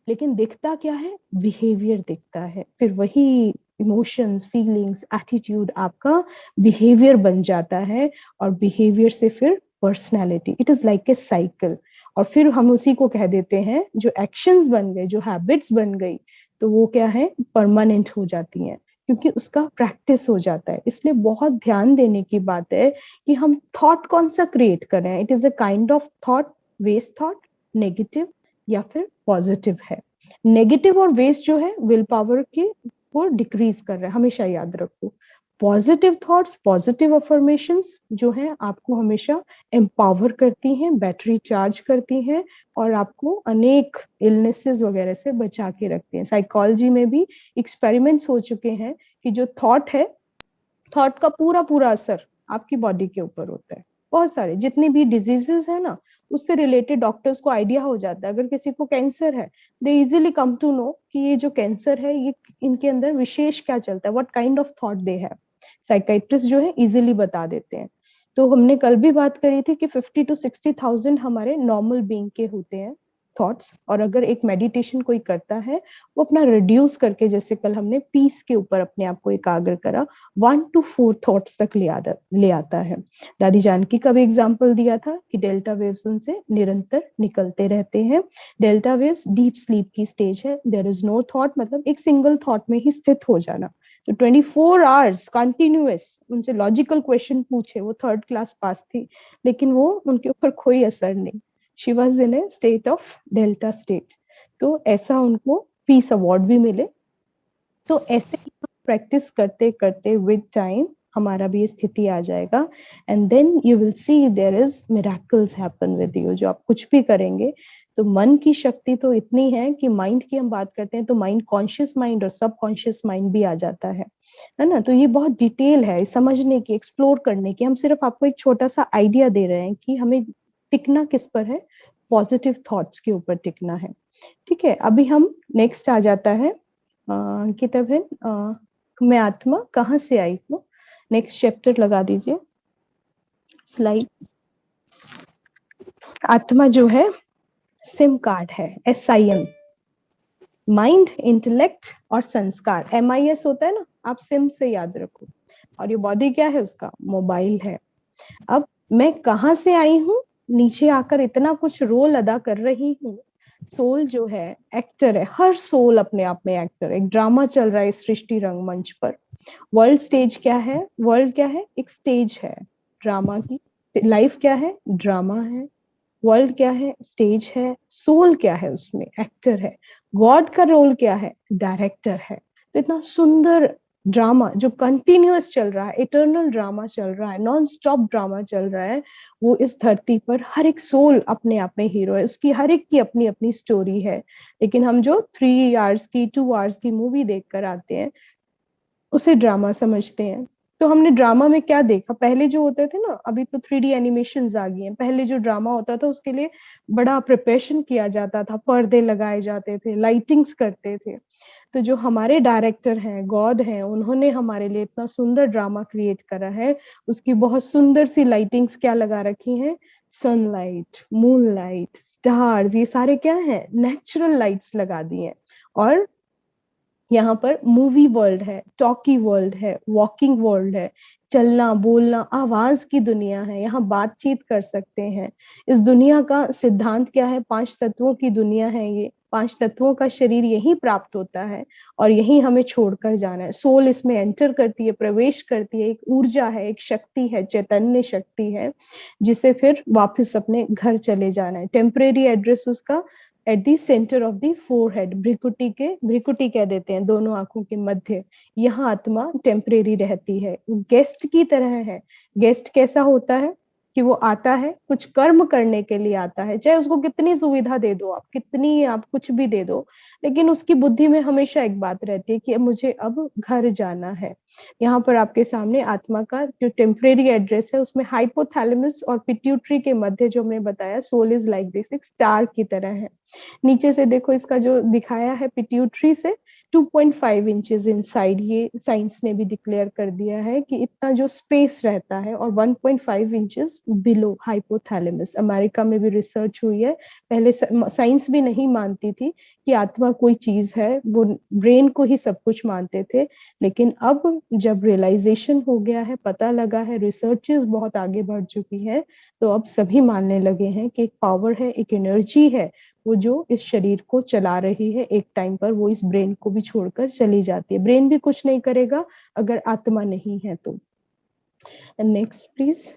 लेकिन दिखता क्या है, बिहेवियर दिखता है। फिर वही इमोशंस, फीलिंग्स, एटीट्यूड आपका बिहेवियर बन जाता है, और बिहेवियर से फिर personality. It is like a cycle. और फिर हम उसी को कह देते हैं, जो एक्शंस बन गए, जो हैबिट्स बन गई, तो वो क्या है, परमानेंट हो जाती हैं, क्योंकि उसका प्रैक्टिस हो जाता है। इसलिए बहुत ध्यान देने की बात है कि हम थॉट कौन सा क्रिएट कर रहे हैं। It is a kind of thought, waste thought, negative या फिर पॉजिटिव है। नेगेटिव और वेस्ट जो है, विल पावर की को डिक्रीज कर रहा है, हमेशा याद रखो। पॉजिटिव थॉट्स, पॉजिटिव अफर्मेशंस जो है, आपको हमेशा एम्पावर करती हैं, बैटरी चार्ज करती हैं, और आपको अनेक इलनेसेस वगैरह से बचा के रखती हैं। साइकोलॉजी में भी एक्सपेरिमेंट्स हो चुके हैं कि जो थॉट है, थॉट का पूरा पूरा असर आपकी बॉडी के ऊपर होता है। बहुत सारे जितनी भी डिजीजेस है ना, उससे रिलेटेड डॉक्टर्स को आइडिया हो जाता है। अगर किसी को कैंसर है, they easily come to know कि ये जो कैंसर है, ये इनके अंदर विशेष क्या चलता है, what kind of thought they have. Psychiatrist जो है इजीली बता देते हैं। तो हमने कल भी बात करी थी कि 50 to 60,000 हमारे नॉर्मल बीइंग के होते हैं थॉट्स, और अगर एक मेडिटेशन कोई करता है, वो अपना रिड्यूस करके, जैसे कल हमने पीस के ऊपर अपने आप को एकाग्र करा, 1 to 4 थॉट्स तक ले आता है। दादी जानकी का भी एग्जाम्पल दिया था कि डेल्टा वेव्स उनसे निरंतर निकलते रहते हैं। डेल्टा वेव्स डीप स्लीप की स्टेज है। देयर इज नो थॉट, मतलब एक सिंगल थॉट में ही स्थित हो जाना। तो 24 आवर्स कंटिन्यूअस उनसे लॉजिकल क्वेश्चन पूछे, वो 3rd क्लास पास थी, लेकिन वो उनके ऊपर कोई असर नहीं। She was in A state of delta state. तो ऐसा उनको पीस अवार्ड भी मिले। तो ऐसे प्रैक्टिस करते करते विद टाइम हमारा भी स्थिति आ जाएगा, and then you will see there is miracles happen with you. जो आप कुछ भी करेंगे, तो मन की शक्ति तो इतनी है कि माइंड की हम बात करते हैं तो माइंड, कॉन्शियस माइंड और सबकॉन्शियस माइंड भी आ जाता है ना। तो ये बहुत डिटेल है समझने की, एक्सप्लोर करने की। हम सिर्फ आपको एक छोटा सा आइडिया दे रहे हैं कि हमें टिकना किस पर है, पॉजिटिव थॉट्स के ऊपर टिकना है। ठीक है, अभी हम नेक्स्ट आ जाता है किताब है मैं आत्मा कहाँ से आई हूँ। नेक्स्ट चैप्टर लगा दीजिए स्लाइड। आत्मा जो है सिम कार्ड है, SIM, माइंड, इंटेलेक्ट और संस्कार। MIS होता है ना, आप सिम से याद रखो। और ये बॉडी क्या है, उसका मोबाइल है। अब मैं कहाँ से आई हूँ, नीचे आकर इतना कुछ रोल अदा कर रही हूँ। सोल जो है एक्टर है, हर सोल अपने आप में एक्टर है। एक ड्रामा चल रहा है इस सृष्टि रंगमंच पर। वर्ल्ड स्टेज क्या है, वर्ल्ड क्या है, एक स्टेज है ड्रामा की। लाइफ क्या है, ड्रामा है। वर्ल्ड क्या है, स्टेज है। सोल क्या है, उसमें एक्टर है। गॉड का रोल क्या है, डायरेक्टर है। तो इतना सुंदर ड्रामा जो कंटिन्यूअस चल रहा है, इटर्नल ड्रामा चल रहा है, नॉन स्टॉप ड्रामा चल रहा है, वो इस धरती पर हर एक सोल अपने आप में हीरो है। उसकी हर एक की अपनी अपनी स्टोरी है। लेकिन हम जो 3 आवर्स की, 2 आवर्स की मूवी देखकर आते हैं, उसे ड्रामा समझते हैं। तो हमने ड्रामा में क्या देखा, पहले जो होते थे ना, अभी तो 3D एनिमेशंस आ गई हैं। पहले जो ड्रामा होता था उसके लिए बड़ा प्रिपरेशन किया जाता था, पर्दे लगाए जाते थे, लाइटिंग्स करते थे। तो जो हमारे डायरेक्टर हैं, गॉड हैं, उन्होंने हमारे लिए इतना सुंदर ड्रामा क्रिएट करा है। उसकी बहुत सुंदर सी लाइटिंग्स क्या लगा रखी हैं, सनलाइट, मूनलाइट, स्टार्स, ये सारे क्या है, नेचुरल लाइट्स लगा दी हैं। और यहाँ पर मूवी वर्ल्ड है, टॉकी वर्ल्ड है, वॉकिंग वर्ल्ड है, चलना बोलना, आवाज की दुनिया है, यहाँ बातचीत कर सकते हैं। इस दुनिया का सिद्धांत क्या है, 5 तत्वों की दुनिया है ये। 5 तत्वों का शरीर यही प्राप्त होता है और यही हमें छोड़कर जाना है। सोल इसमें एंटर करती है, प्रवेश करती है, एक ऊर्जा है, एक शक्ति है, चैतन्य शक्ति है, जिसे फिर वापस अपने घर चले जाना है। टेम्परेरी एड्रेस उसका at the centre of the forehead, भ्रिकुटी कह देते हैं, दोनों आंखों के मध्य, यहाँ आत्मा टेम्परेरी रहती है, गेस्ट की तरह है। गेस्ट कैसा होता है कि वो आता है कुछ कर्म करने के लिए आता है, चाहे उसको कितनी सुविधा दे दो आप, कितनी आप कुछ भी दे दो, लेकिन उसकी बुद्धि में हमेशा एक बात रहती है कि मुझे अब घर जाना है। यहाँ पर आपके सामने आत्मा का जो टेम्परेरी एड्रेस है, उसमें हाइपोथैलेमस और पिट्यूटरी के मध्य, जो हमने बताया सोल इज लाइक दिस, एक स्टार की तरह है। नीचे से देखो इसका जो दिखाया है पिट्यूटरी से 2.5 इंचेस इनसाइड, ये साइंस ने भी डिक्लेयर कर दिया है कि इतना जो स्पेस रहता है, और 1.5 इंचेस बिलो हाइपोथैलेमस। अमेरिका में भी रिसर्च हुई है, पहले साइंस भी नहीं मानती थी कि आत्मा कोई चीज है, वो ब्रेन को ही सब कुछ मानते थे, लेकिन अब जब रियलाइजेशन हो गया है, पता लगा है, रिसर्चेस बहुत आगे बढ़ चुकी है, तो अब सभी मानने लगे हैं कि एक पावर है, एक एनर्जी है, वो जो इस शरीर को चला रही है, एक टाइम पर वो इस ब्रेन को भी छोड़कर चली जाती है। ब्रेन भी कुछ नहीं करेगा अगर आत्मा नहीं है तो। Next please.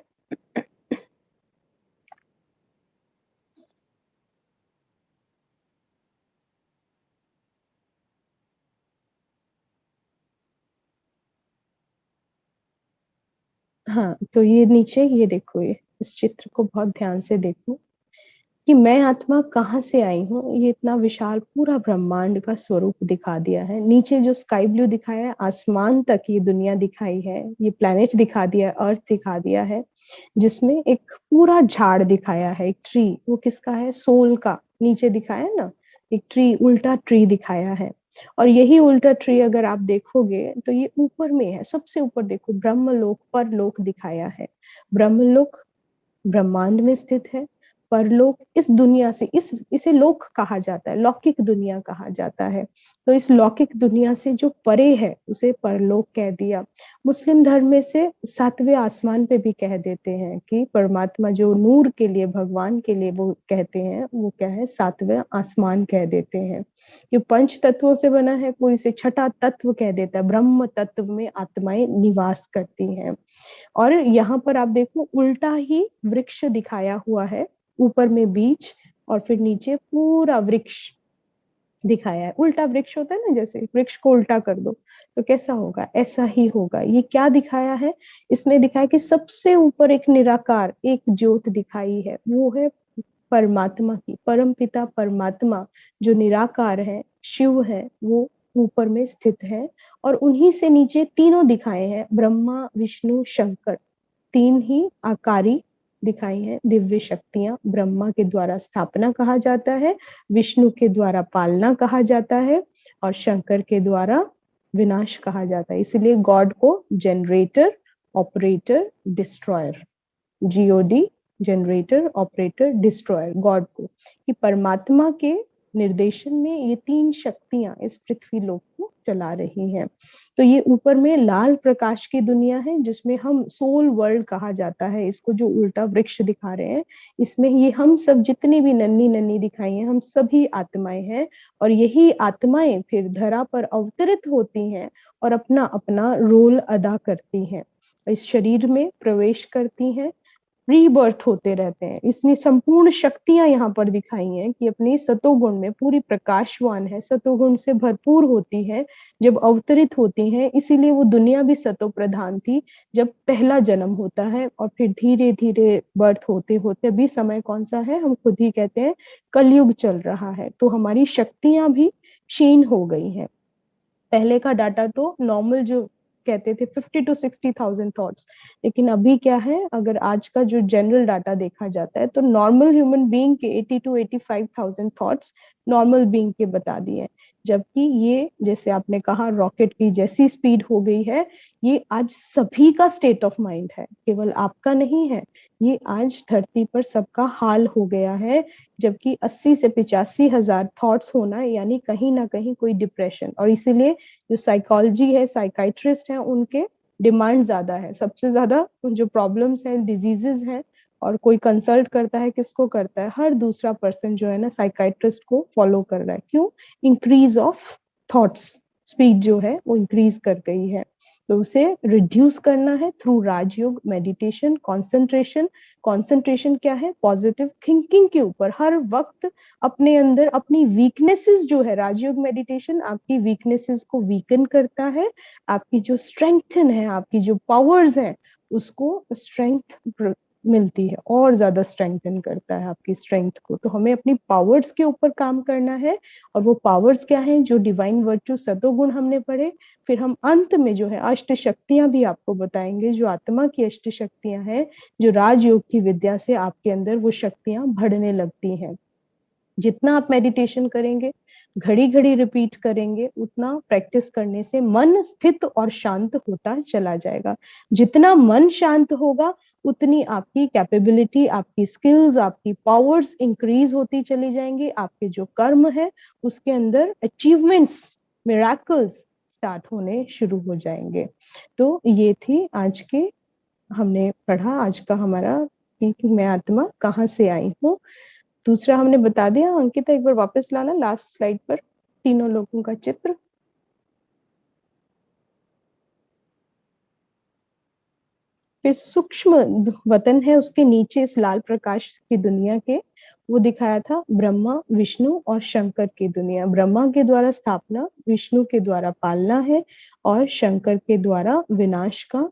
हाँ, तो ये नीचे ये देखो, ये इस चित्र को बहुत ध्यान से देखो कि मैं आत्मा कहाँ से आई हूँ। ये इतना विशाल पूरा ब्रह्मांड का स्वरूप दिखा दिया है। नीचे जो स्काई ब्लू दिखाया है, आसमान तक ये दुनिया दिखाई है, ये प्लेनेट दिखा दिया, अर्थ दिखा दिया है, जिसमें एक पूरा झाड़ दिखाया है, एक ट्री, वो किसका है, सोल का। नीचे दिखाया ना, एक ट्री, उल्टा ट्री दिखाया है। और यही उल्टा ट्री अगर आप देखोगे तो ये ऊपर में है, सबसे ऊपर देखो, ब्रह्मलोक, परलोक दिखाया है। ब्रह्मलोक ब्रह्मांड में स्थित है, परलोक इस दुनिया से, इसे लोक कहा जाता है, लौकिक दुनिया कहा जाता है। तो इस लौकिक दुनिया से जो परे है उसे परलोक कह दिया। मुस्लिम धर्म में से सातवें आसमान पे भी कह देते हैं कि परमात्मा जो नूर के लिए, भगवान के लिए वो कहते हैं, वो क्या है, सातवें आसमान कह देते हैं। ये पंच तत्वों से बना है, कोई इसे छठा तत्व कह देता है। ब्रह्म तत्व में आत्माएं निवास करती हैं। और यहाँ पर आप देखो उल्टा ही वृक्ष दिखाया हुआ है, ऊपर में बीज और फिर नीचे पूरा वृक्ष दिखाया है। उल्टा वृक्ष होता है ना, जैसे वृक्ष को उल्टा कर दो तो कैसा होगा, ऐसा ही होगा। ये क्या दिखाया है, इसमें दिखाया कि सबसे ऊपर एक निराकार, एक ज्योत दिखाई है, वो है परमात्मा की, परम पिता परमात्मा जो निराकार है, शिव है, वो ऊपर में स्थित है। और उन्हीं से नीचे तीनों दिखाए हैं, ब्रह्मा विष्णु शंकर, तीन ही आकारी दिखाई हैं दिव्य शक्तियां। ब्रह्मा के द्वारा स्थापना कहा जाता है, विष्णु के द्वारा पालना कहा जाता है, और शंकर के द्वारा विनाश कहा जाता है। इसलिए गॉड को generator, operator, destroyer, GOD, generator, operator, destroyer, God को, कि परमात्मा के निर्देशन में ये तीन शक्तियां इस पृथ्वी लोक को चला रही हैं। तो ये ऊपर में लाल प्रकाश की दुनिया है, जिसमें हम सोल वर्ल्ड कहा जाता है इसको, जो उल्टा वृक्ष दिखा रहे हैं, इसमें ये हम सब जितनी भी नन्ही नन्ही दिखाई हैं, हम सभी आत्माएं हैं। और यही आत्माएं फिर धरा पर अवतरित होती हैं और अपना अपना रोल अदा करती हैं, इस शरीर में प्रवेश करती हैं, रीबर्थ होते रहते हैं। इसमें संपूर्ण शक्तियां यहाँ पर दिखाई हैं कि अपनी सतोगुण में पूरी प्रकाशवान है, सतोगुण से भरपूर होती है जब अवतरित होती हैं। इसीलिए वो दुनिया भी सतो प्रधान थी जब पहला जन्म होता है, और फिर धीरे धीरे बर्थ होते होते अभी समय कौन सा है, हम खुद ही कहते हैं कलयुग चल रहा है, तो हमारी शक्तियां भी क्षीण हो गई हैं। पहले का डाटा तो नॉर्मल जो कहते थे 50 to 60,000 थॉट्स, लेकिन अभी क्या है, अगर आज का जो जनरल डाटा देखा जाता है तो नॉर्मल ह्यूमन बीइंग के 80 to 85,000 थॉट्स नॉर्मल बीइंग के बता दिए। जबकि ये, जैसे आपने कहा, रॉकेट की जैसी स्पीड हो गई है, ये आज सभी का स्टेट ऑफ माइंड है, केवल आपका नहीं है। ये आज धरती पर सबका हाल हो गया है। जबकि 80 से 85 हजार थॉट्स होना यानी कहीं ना कहीं कोई डिप्रेशन, और इसीलिए जो साइकोलॉजी है, साइकाइट्रिस्ट हैं, उनके डिमांड ज्यादा है। सबसे ज्यादा जो प्रॉब्लम्स हैं, डिजीजेस हैं, और कोई कंसल्ट करता है, किसको करता है, हर दूसरा पर्सन जो है ना साइकाइट्रिस्ट को फॉलो कर रहा है। क्यों? इंक्रीज ऑफ थॉट्स, स्पीड जो है वो इंक्रीज कर गई है। तो उसे रिड्यूस करना है थ्रू राजयोग मेडिटेशन, कंसंट्रेशन। कंसंट्रेशन क्या है? पॉजिटिव थिंकिंग के ऊपर, हर वक्त अपने अंदर अपनी वीकनेसेस जो है, राजयोग मेडिटेशन आपकी वीकनेसेस को वीकन करता है, आपकी जो स्ट्रेंथन है, आपकी जो पावर्स हैं उसको स्ट्रेंथ मिलती है, और ज्यादा स्ट्रेंथन करता है आपकी स्ट्रेंथ को। तो हमें अपनी पावर्स के ऊपर काम करना है, और वो पावर्स क्या है? जो डिवाइन वर्च्यू सतोगुण हमने पढ़े। फिर हम अंत में जो है अष्ट शक्तियां भी आपको बताएंगे, जो आत्मा की अष्ट शक्तियां हैं, जो राजयोग की विद्या से आपके अंदर वो शक्तियां बढ़ने लगती हैं। जितना आप मेडिटेशन करेंगे, घड़ी घड़ी रिपीट करेंगे, उतना प्रैक्टिस करने से मन स्थित और शांत होता चला जाएगा। जितना मन शांत होगा, उतनी आपकी कैपेबिलिटी, आपकी स्किल्स, आपकी पावर्स इंक्रीज होती चली जाएंगी। आपके जो कर्म है उसके अंदर अचीवमेंट्स, मिराकल्स स्टार्ट होने शुरू हो जाएंगे। तो ये थी आज के, हमने पढ़ा आज का हमारा कि मैं आत्मा कहाँ से आई हूँ। दूसरा हमने बता दिया। अंकिता एक बार वापस लाना लास्ट स्लाइड पर तीनों लोगों का चित्र। फिर सूक्ष्म वतन है, उसके नीचे इस लाल प्रकाश की दुनिया के, वो दिखाया था ब्रह्मा, विष्णु और शंकर की दुनिया। ब्रह्मा के द्वारा स्थापना, विष्णु के द्वारा पालना है, और शंकर के द्वारा विनाश का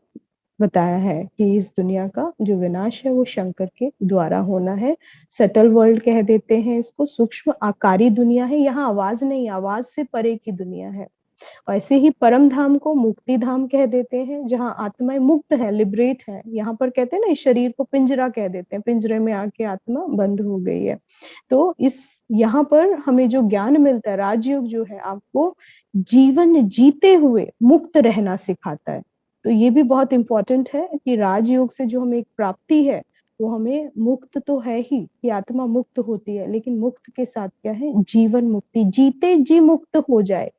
बताया है कि इस दुनिया का जो विनाश है वो शंकर के द्वारा होना है। सटल वर्ल्ड कह देते हैं इसको, सूक्ष्म आकारी दुनिया है। यहाँ आवाज नहीं, आवाज से परे की दुनिया है। ऐसे ही परम धाम को मुक्ति धाम कह देते हैं, जहाँ आत्माएं मुक्त है, लिबरेट है। यहाँ पर कहते हैं ना, इस शरीर को पिंजरा कह देते हैं, पिंजरे में आके आत्मा बंद हो गई है। तो इस यहाँ पर हमें जो ज्ञान मिलता है, राजयोग जो है आपको जीवन जीते हुए मुक्त रहना सिखाता है। तो ये भी बहुत इंपॉर्टेंट है कि राजयोग से जो हमें एक प्राप्ति है, वो हमें मुक्त तो है ही कि आत्मा मुक्त होती है, लेकिन मुक्त के साथ क्या है? जीवन मुक्ति, जीते जी मुक्त हो जाए,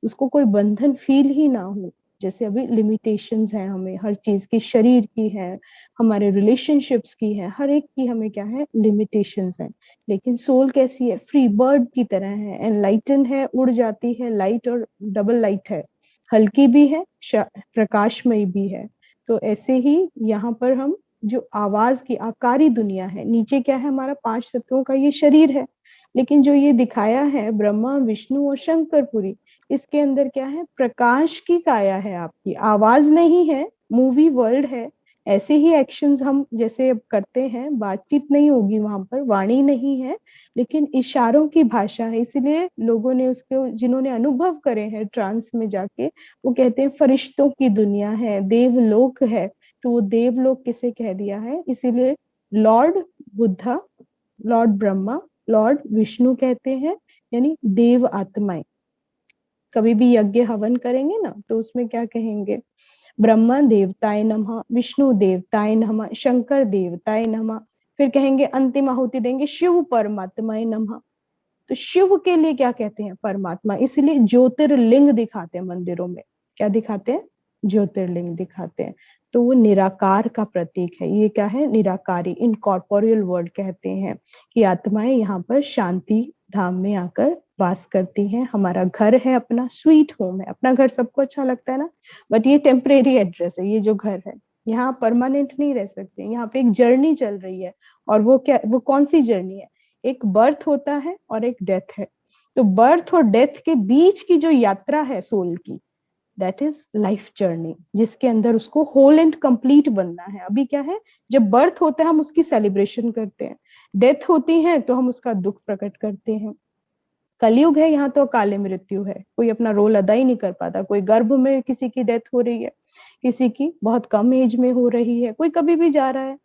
उसको कोई बंधन फील ही ना हो। जैसे अभी लिमिटेशंस हैं हमें हर चीज की, शरीर की है, हमारे रिलेशनशिप्स की है, हर एक की हमें क्या है? लिमिटेशंस हैं। लेकिन सोल कैसी है? फ्री बर्ड की तरह है, एनलाइटन है, उड़ जाती है, लाइट और डबल लाइट है, हल्की भी है, प्रकाशमयी भी है। तो ऐसे ही यहाँ पर हम जो आवाज की आकारी दुनिया है, नीचे क्या है? हमारा 5 तत्वों का ये शरीर है। लेकिन जो ये दिखाया है ब्रह्मा, विष्णु और शंकरपुरी, इसके अंदर क्या है? प्रकाश की काया है आपकी, आवाज नहीं है, मूवी वर्ल्ड है। ऐसे ही एक्शंस हम जैसे अब करते हैं, बातचीत नहीं होगी वहां पर, वाणी नहीं है, लेकिन इशारों की भाषा है। इसीलिए लोगों ने उसको, जिन्होंने अनुभव करे हैं ट्रांस में जाके, वो कहते हैं फरिश्तों की दुनिया है, देवलोक है। तो वो देवलोक किसे कह दिया है? इसीलिए Lord Buddha, Lord Brahma, Lord Vishnu कहते हैं, यानी देव आत्माएं। कभी भी यज्ञ हवन करेंगे ना, तो उसमें क्या कहेंगे? ब्रह्मा देवताय नमः, विष्णु देवताय नमः, शंकर देवताय नमः। फिर कहेंगे अंतिम आहुति देंगे शिव परमात्माय नमः। तो शिव के लिए क्या कहते हैं? परमात्मा। इसलिए ज्योतिर्लिंग दिखाते हैं मंदिरों में। क्या दिखाते हैं? ज्योतिर्लिंग दिखाते हैं। तो वो निराकार का प्रतीक है। ये क्या है? निराकारी, इनकॉर्पोरियल वर्ल्ड कहते हैं कि आत्माएं यहाँ पर शांति धाम में आकर वास करती हैं। हमारा घर है अपना, स्वीट होम है। अपना घर सबको अच्छा लगता है ना, बट ये टेम्परेरी एड्रेस है। ये जो घर है यहाँ परमानेंट नहीं रह सकते, यहाँ पे एक जर्नी चल रही है। और वो क्या, वो कौन सी जर्नी है? एक बर्थ होता है और एक डेथ है। तो बर्थ और डेथ के बीच की जो यात्रा है सोल की, दैट इज लाइफ जर्नी, जिसके अंदर उसको होल एंड कंप्लीट बनना है। अभी क्या है? जब बर्थ होता है हम उसकी सेलिब्रेशन करते हैं, डेथ होती है तो हम उसका दुख प्रकट करते हैं। कलयुग है, यहाँ तो काले मृत्यु है, कोई अपना रोल अदा ही नहीं कर पाता। कोई गर्भ में किसी की डेथ हो रही है, किसी की बहुत कम एज में हो रही है, कोई कभी भी जा रहा है।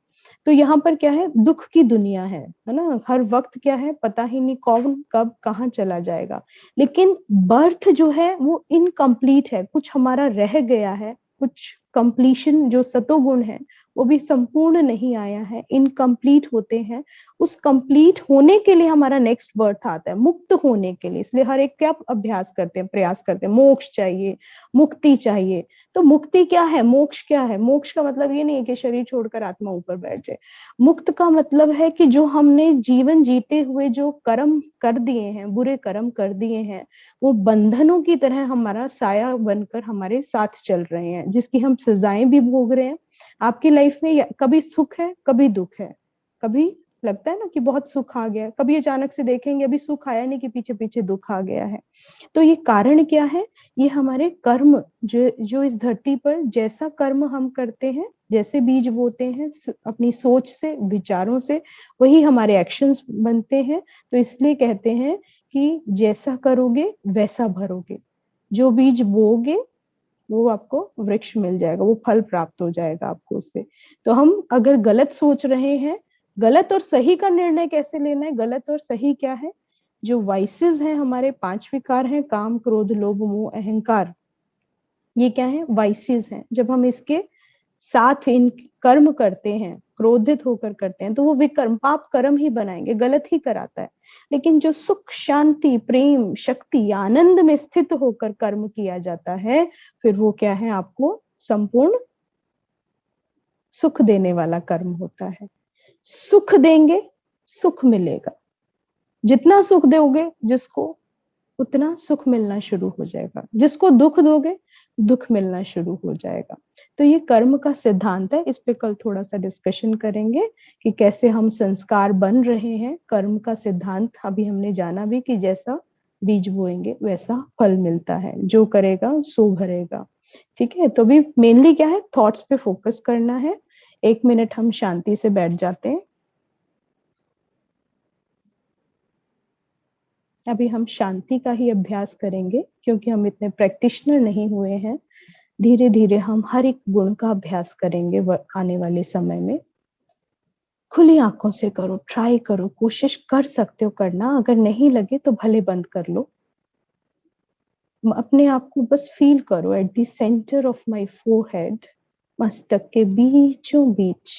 तो यहाँ पर क्या है? दुख की दुनिया है ना। हर वक्त क्या है? पता ही नहीं कौन कब कहाँ चला जाएगा। लेकिन बर्थ जो है वो इनकम्प्लीट है, कुछ हमारा रह गया है, कुछ कंप्लीशन जो सतोगुण है वो भी संपूर्ण नहीं आया है, इनकम्प्लीट होते हैं। उस कंप्लीट होने के लिए हमारा नेक्स्ट बर्थ आता है, मुक्त होने के लिए। इसलिए हर एक क्या अभ्यास करते हैं, प्रयास करते हैं, मोक्ष चाहिए, मुक्ति चाहिए। तो मुक्ति क्या है, मोक्ष क्या है? मोक्ष का मतलब ये नहीं है कि शरीर छोड़कर आत्मा ऊपर बैठ जाए। मुक्त का मतलब है कि जो हमने जीवन जीते हुए जो कर्म कर दिए हैं, बुरे कर्म कर दिए हैं, वो बंधनों की तरह हमारा साया बनकर हमारे साथ चल रहे हैं, जिसकी हम सजाएं भी भोग रहे हैं। आपकी लाइफ में कभी सुख है, कभी दुख है, कभी लगता है ना कि बहुत सुख आ गया, कभी अचानक से देखेंगे अभी सुख आया नहीं कि पीछे पीछे दुख आ गया है। तो ये कारण क्या है? ये हमारे कर्म, जो इस धरती पर जैसा कर्म हम करते हैं, जैसे बीज बोते हैं अपनी सोच से, विचारों से, वही हमारे एक्शंस बनते हैं। तो इसलिए कहते हैं कि जैसा करोगे वैसा भरोगे। जो बीज बोओगे वो आपको वृक्ष मिल जाएगा, वो फल प्राप्त हो जाएगा आपको उससे। तो हम अगर गलत सोच रहे हैं, गलत और सही का निर्णय कैसे लेना है, गलत और सही क्या है? जो वाइसेस हैं, हमारे 5 विकार हैं, काम, क्रोध, लोभ, मोह, अहंकार, ये क्या है? वाइसेस हैं। जब हम इसके साथ इन कर्म करते हैं, क्रोधित होकर करते हैं, तो वो विकर्म, पाप कर्म ही बनाएंगे, गलत ही कराता है। लेकिन जो सुख, शांति, प्रेम, शक्ति, आनंद में स्थित होकर कर्म किया जाता है, फिर वो क्या है? आपको संपूर्ण सुख देने वाला कर्म होता है। सुख देंगे, सुख मिलेगा। जितना सुख दोगे जिसको, उतना सुख मिलना शुरू हो जाएगा। जिसको दुख दोगे, दुख मिलना शुरू हो जाएगा। तो ये कर्म का सिद्धांत है। इस पे कल थोड़ा सा डिस्कशन करेंगे कि कैसे हम संस्कार बन रहे हैं। कर्म का सिद्धांत अभी हमने जाना भी कि जैसा बीज बोएंगे वैसा फल मिलता है, जो करेगा सो भरेगा। ठीक है, तो भी मेनली क्या है? थॉट्स पे फोकस करना है। 1 मिनट हम शांति से बैठ जाते हैं। अभी हम शांति का ही अभ्यास करेंगे, क्योंकि हम इतने प्रैक्टिशनर नहीं हुए हैं। धीरे धीरे हम हर एक गुण का अभ्यास करेंगे आने वाले समय में। खुली आंखों से करो, ट्राई करो, कोशिश कर सकते हो करना। अगर नहीं लगे तो भले बंद कर लो। अपने आप को बस फील करो eight the centre of my forehead, मस्तक के बीचों बीच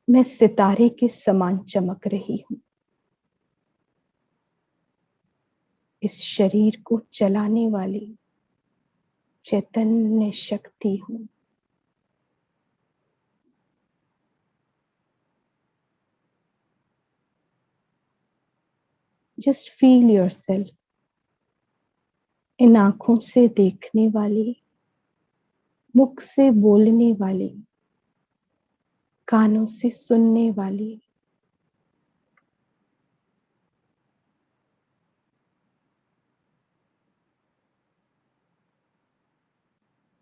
मैं सितारे के समान चमक रही हूं। इस शरीर को चलाने वाली चैतन्य शक्ति हूं। Just feel yourself. इन आंखों से देखने वाली, मुख से बोलने वाली, कानों से सुनने वाली,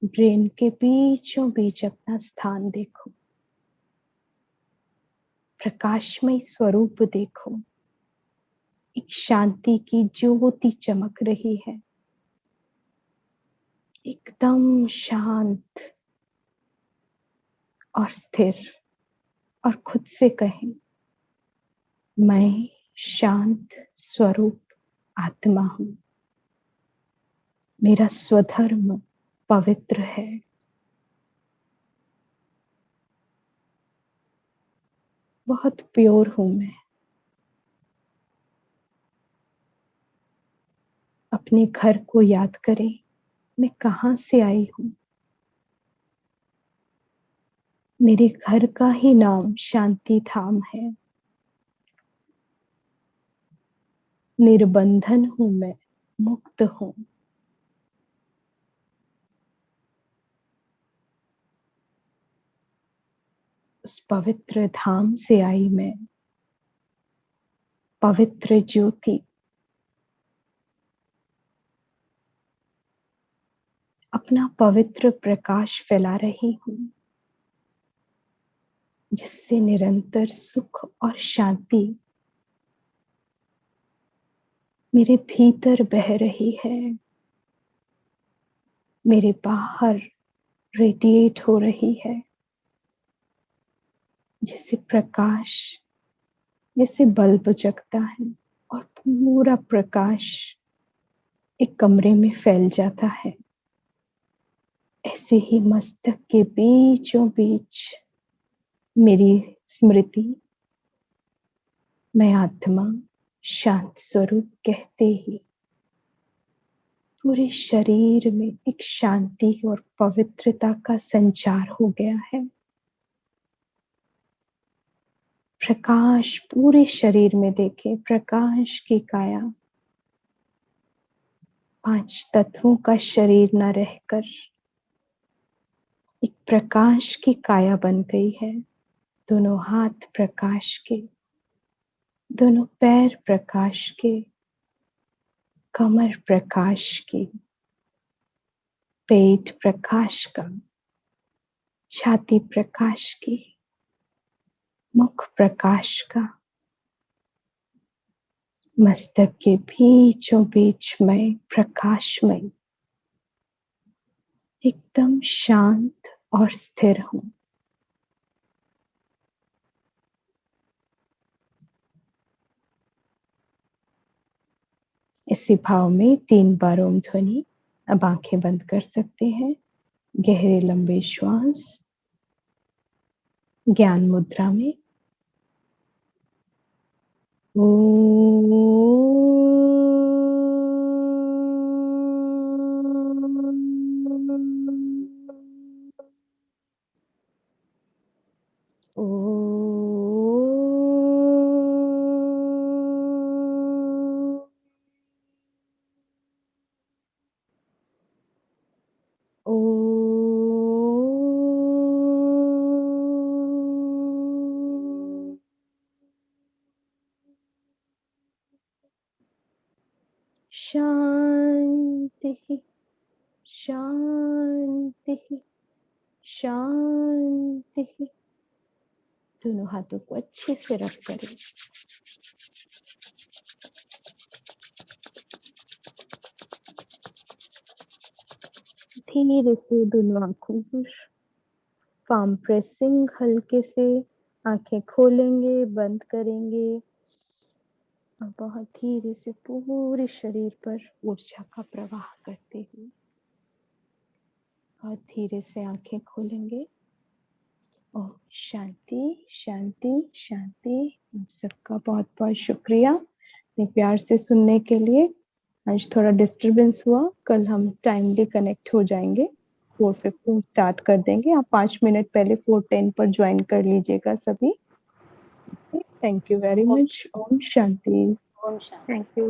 ब्रेन के बीचों बीच अपना स्थान देखो। प्रकाशमय स्वरूप देखो। एक शांति की ज्योति चमक रही है, एकदम शांत और स्थिर। और खुद से कहें, मैं शांत स्वरूप आत्मा हूं। मेरा स्वधर्म पवित्र है। बहुत प्योर हूं मैं। अपने घर को याद करें, मैं कहां से आई हूं। मेरे घर का ही नाम शांति धाम है। निर्बंधन हूं मैं, मुक्त हूं। उस पवित्र धाम से आई मैं, पवित्र ज्योति। अपना पवित्र प्रकाश फैला रही हूं, जिससे निरंतर सुख और शांति मेरे भीतर बह रही है, मेरे बाहर रेडिएट हो रही है। जैसे प्रकाश, जैसे बल्ब जगता है और पूरा प्रकाश एक कमरे में फैल जाता है। ऐसे ही मस्तक के बीचों बीच मेरी स्मृति, मैं आत्मा शांत स्वरूप कहते ही पूरे शरीर में एक शांति और पवित्रता का संचार हो गया है। प्रकाश पूरे शरीर में देखे, प्रकाश की काया, 5 तत्वों का शरीर न रहकर एक प्रकाश की काया बन गई है। दोनों हाथ प्रकाश के, दोनों पैर प्रकाश के, कमर प्रकाश की, पेट प्रकाश का, छाती प्रकाश की, मुख प्रकाश का, मस्तक के बीचों बीच में प्रकाशमय, एकदम शांत और स्थिर हूं। इसी भाव में 3 बार ओम ध्वनि। अब आंखें बंद कर सकते हैं। गहरे लंबे श्वास ज्ञान मुद्रा में। शांति शांति शांति। दोनों हाथों को अच्छे से रब करें। धीरे से दोनों आंखों पर पाम प्रेसिंग, हल्के से आंखें खोलेंगे, बंद करेंगे और बहुत धीरे से पूरे शरीर पर ऊर्जा का प्रवाह करते हुए बहुत धीरे से आंखें खोलेंगे। ओम शांति शांति शांति। आप सबका बहुत बहुत शुक्रिया इतने प्यार से सुनने के लिए। आज थोड़ा डिस्टरबेंस हुआ, कल हम टाइमली कनेक्ट हो जाएंगे। 4:15 स्टार्ट कर देंगे। आप 5 मिनट पहले 4:10 पर ज्वाइन कर लीजिएगा सभी। Thank you very much. ओम शांति। ओम शांति। Thank you.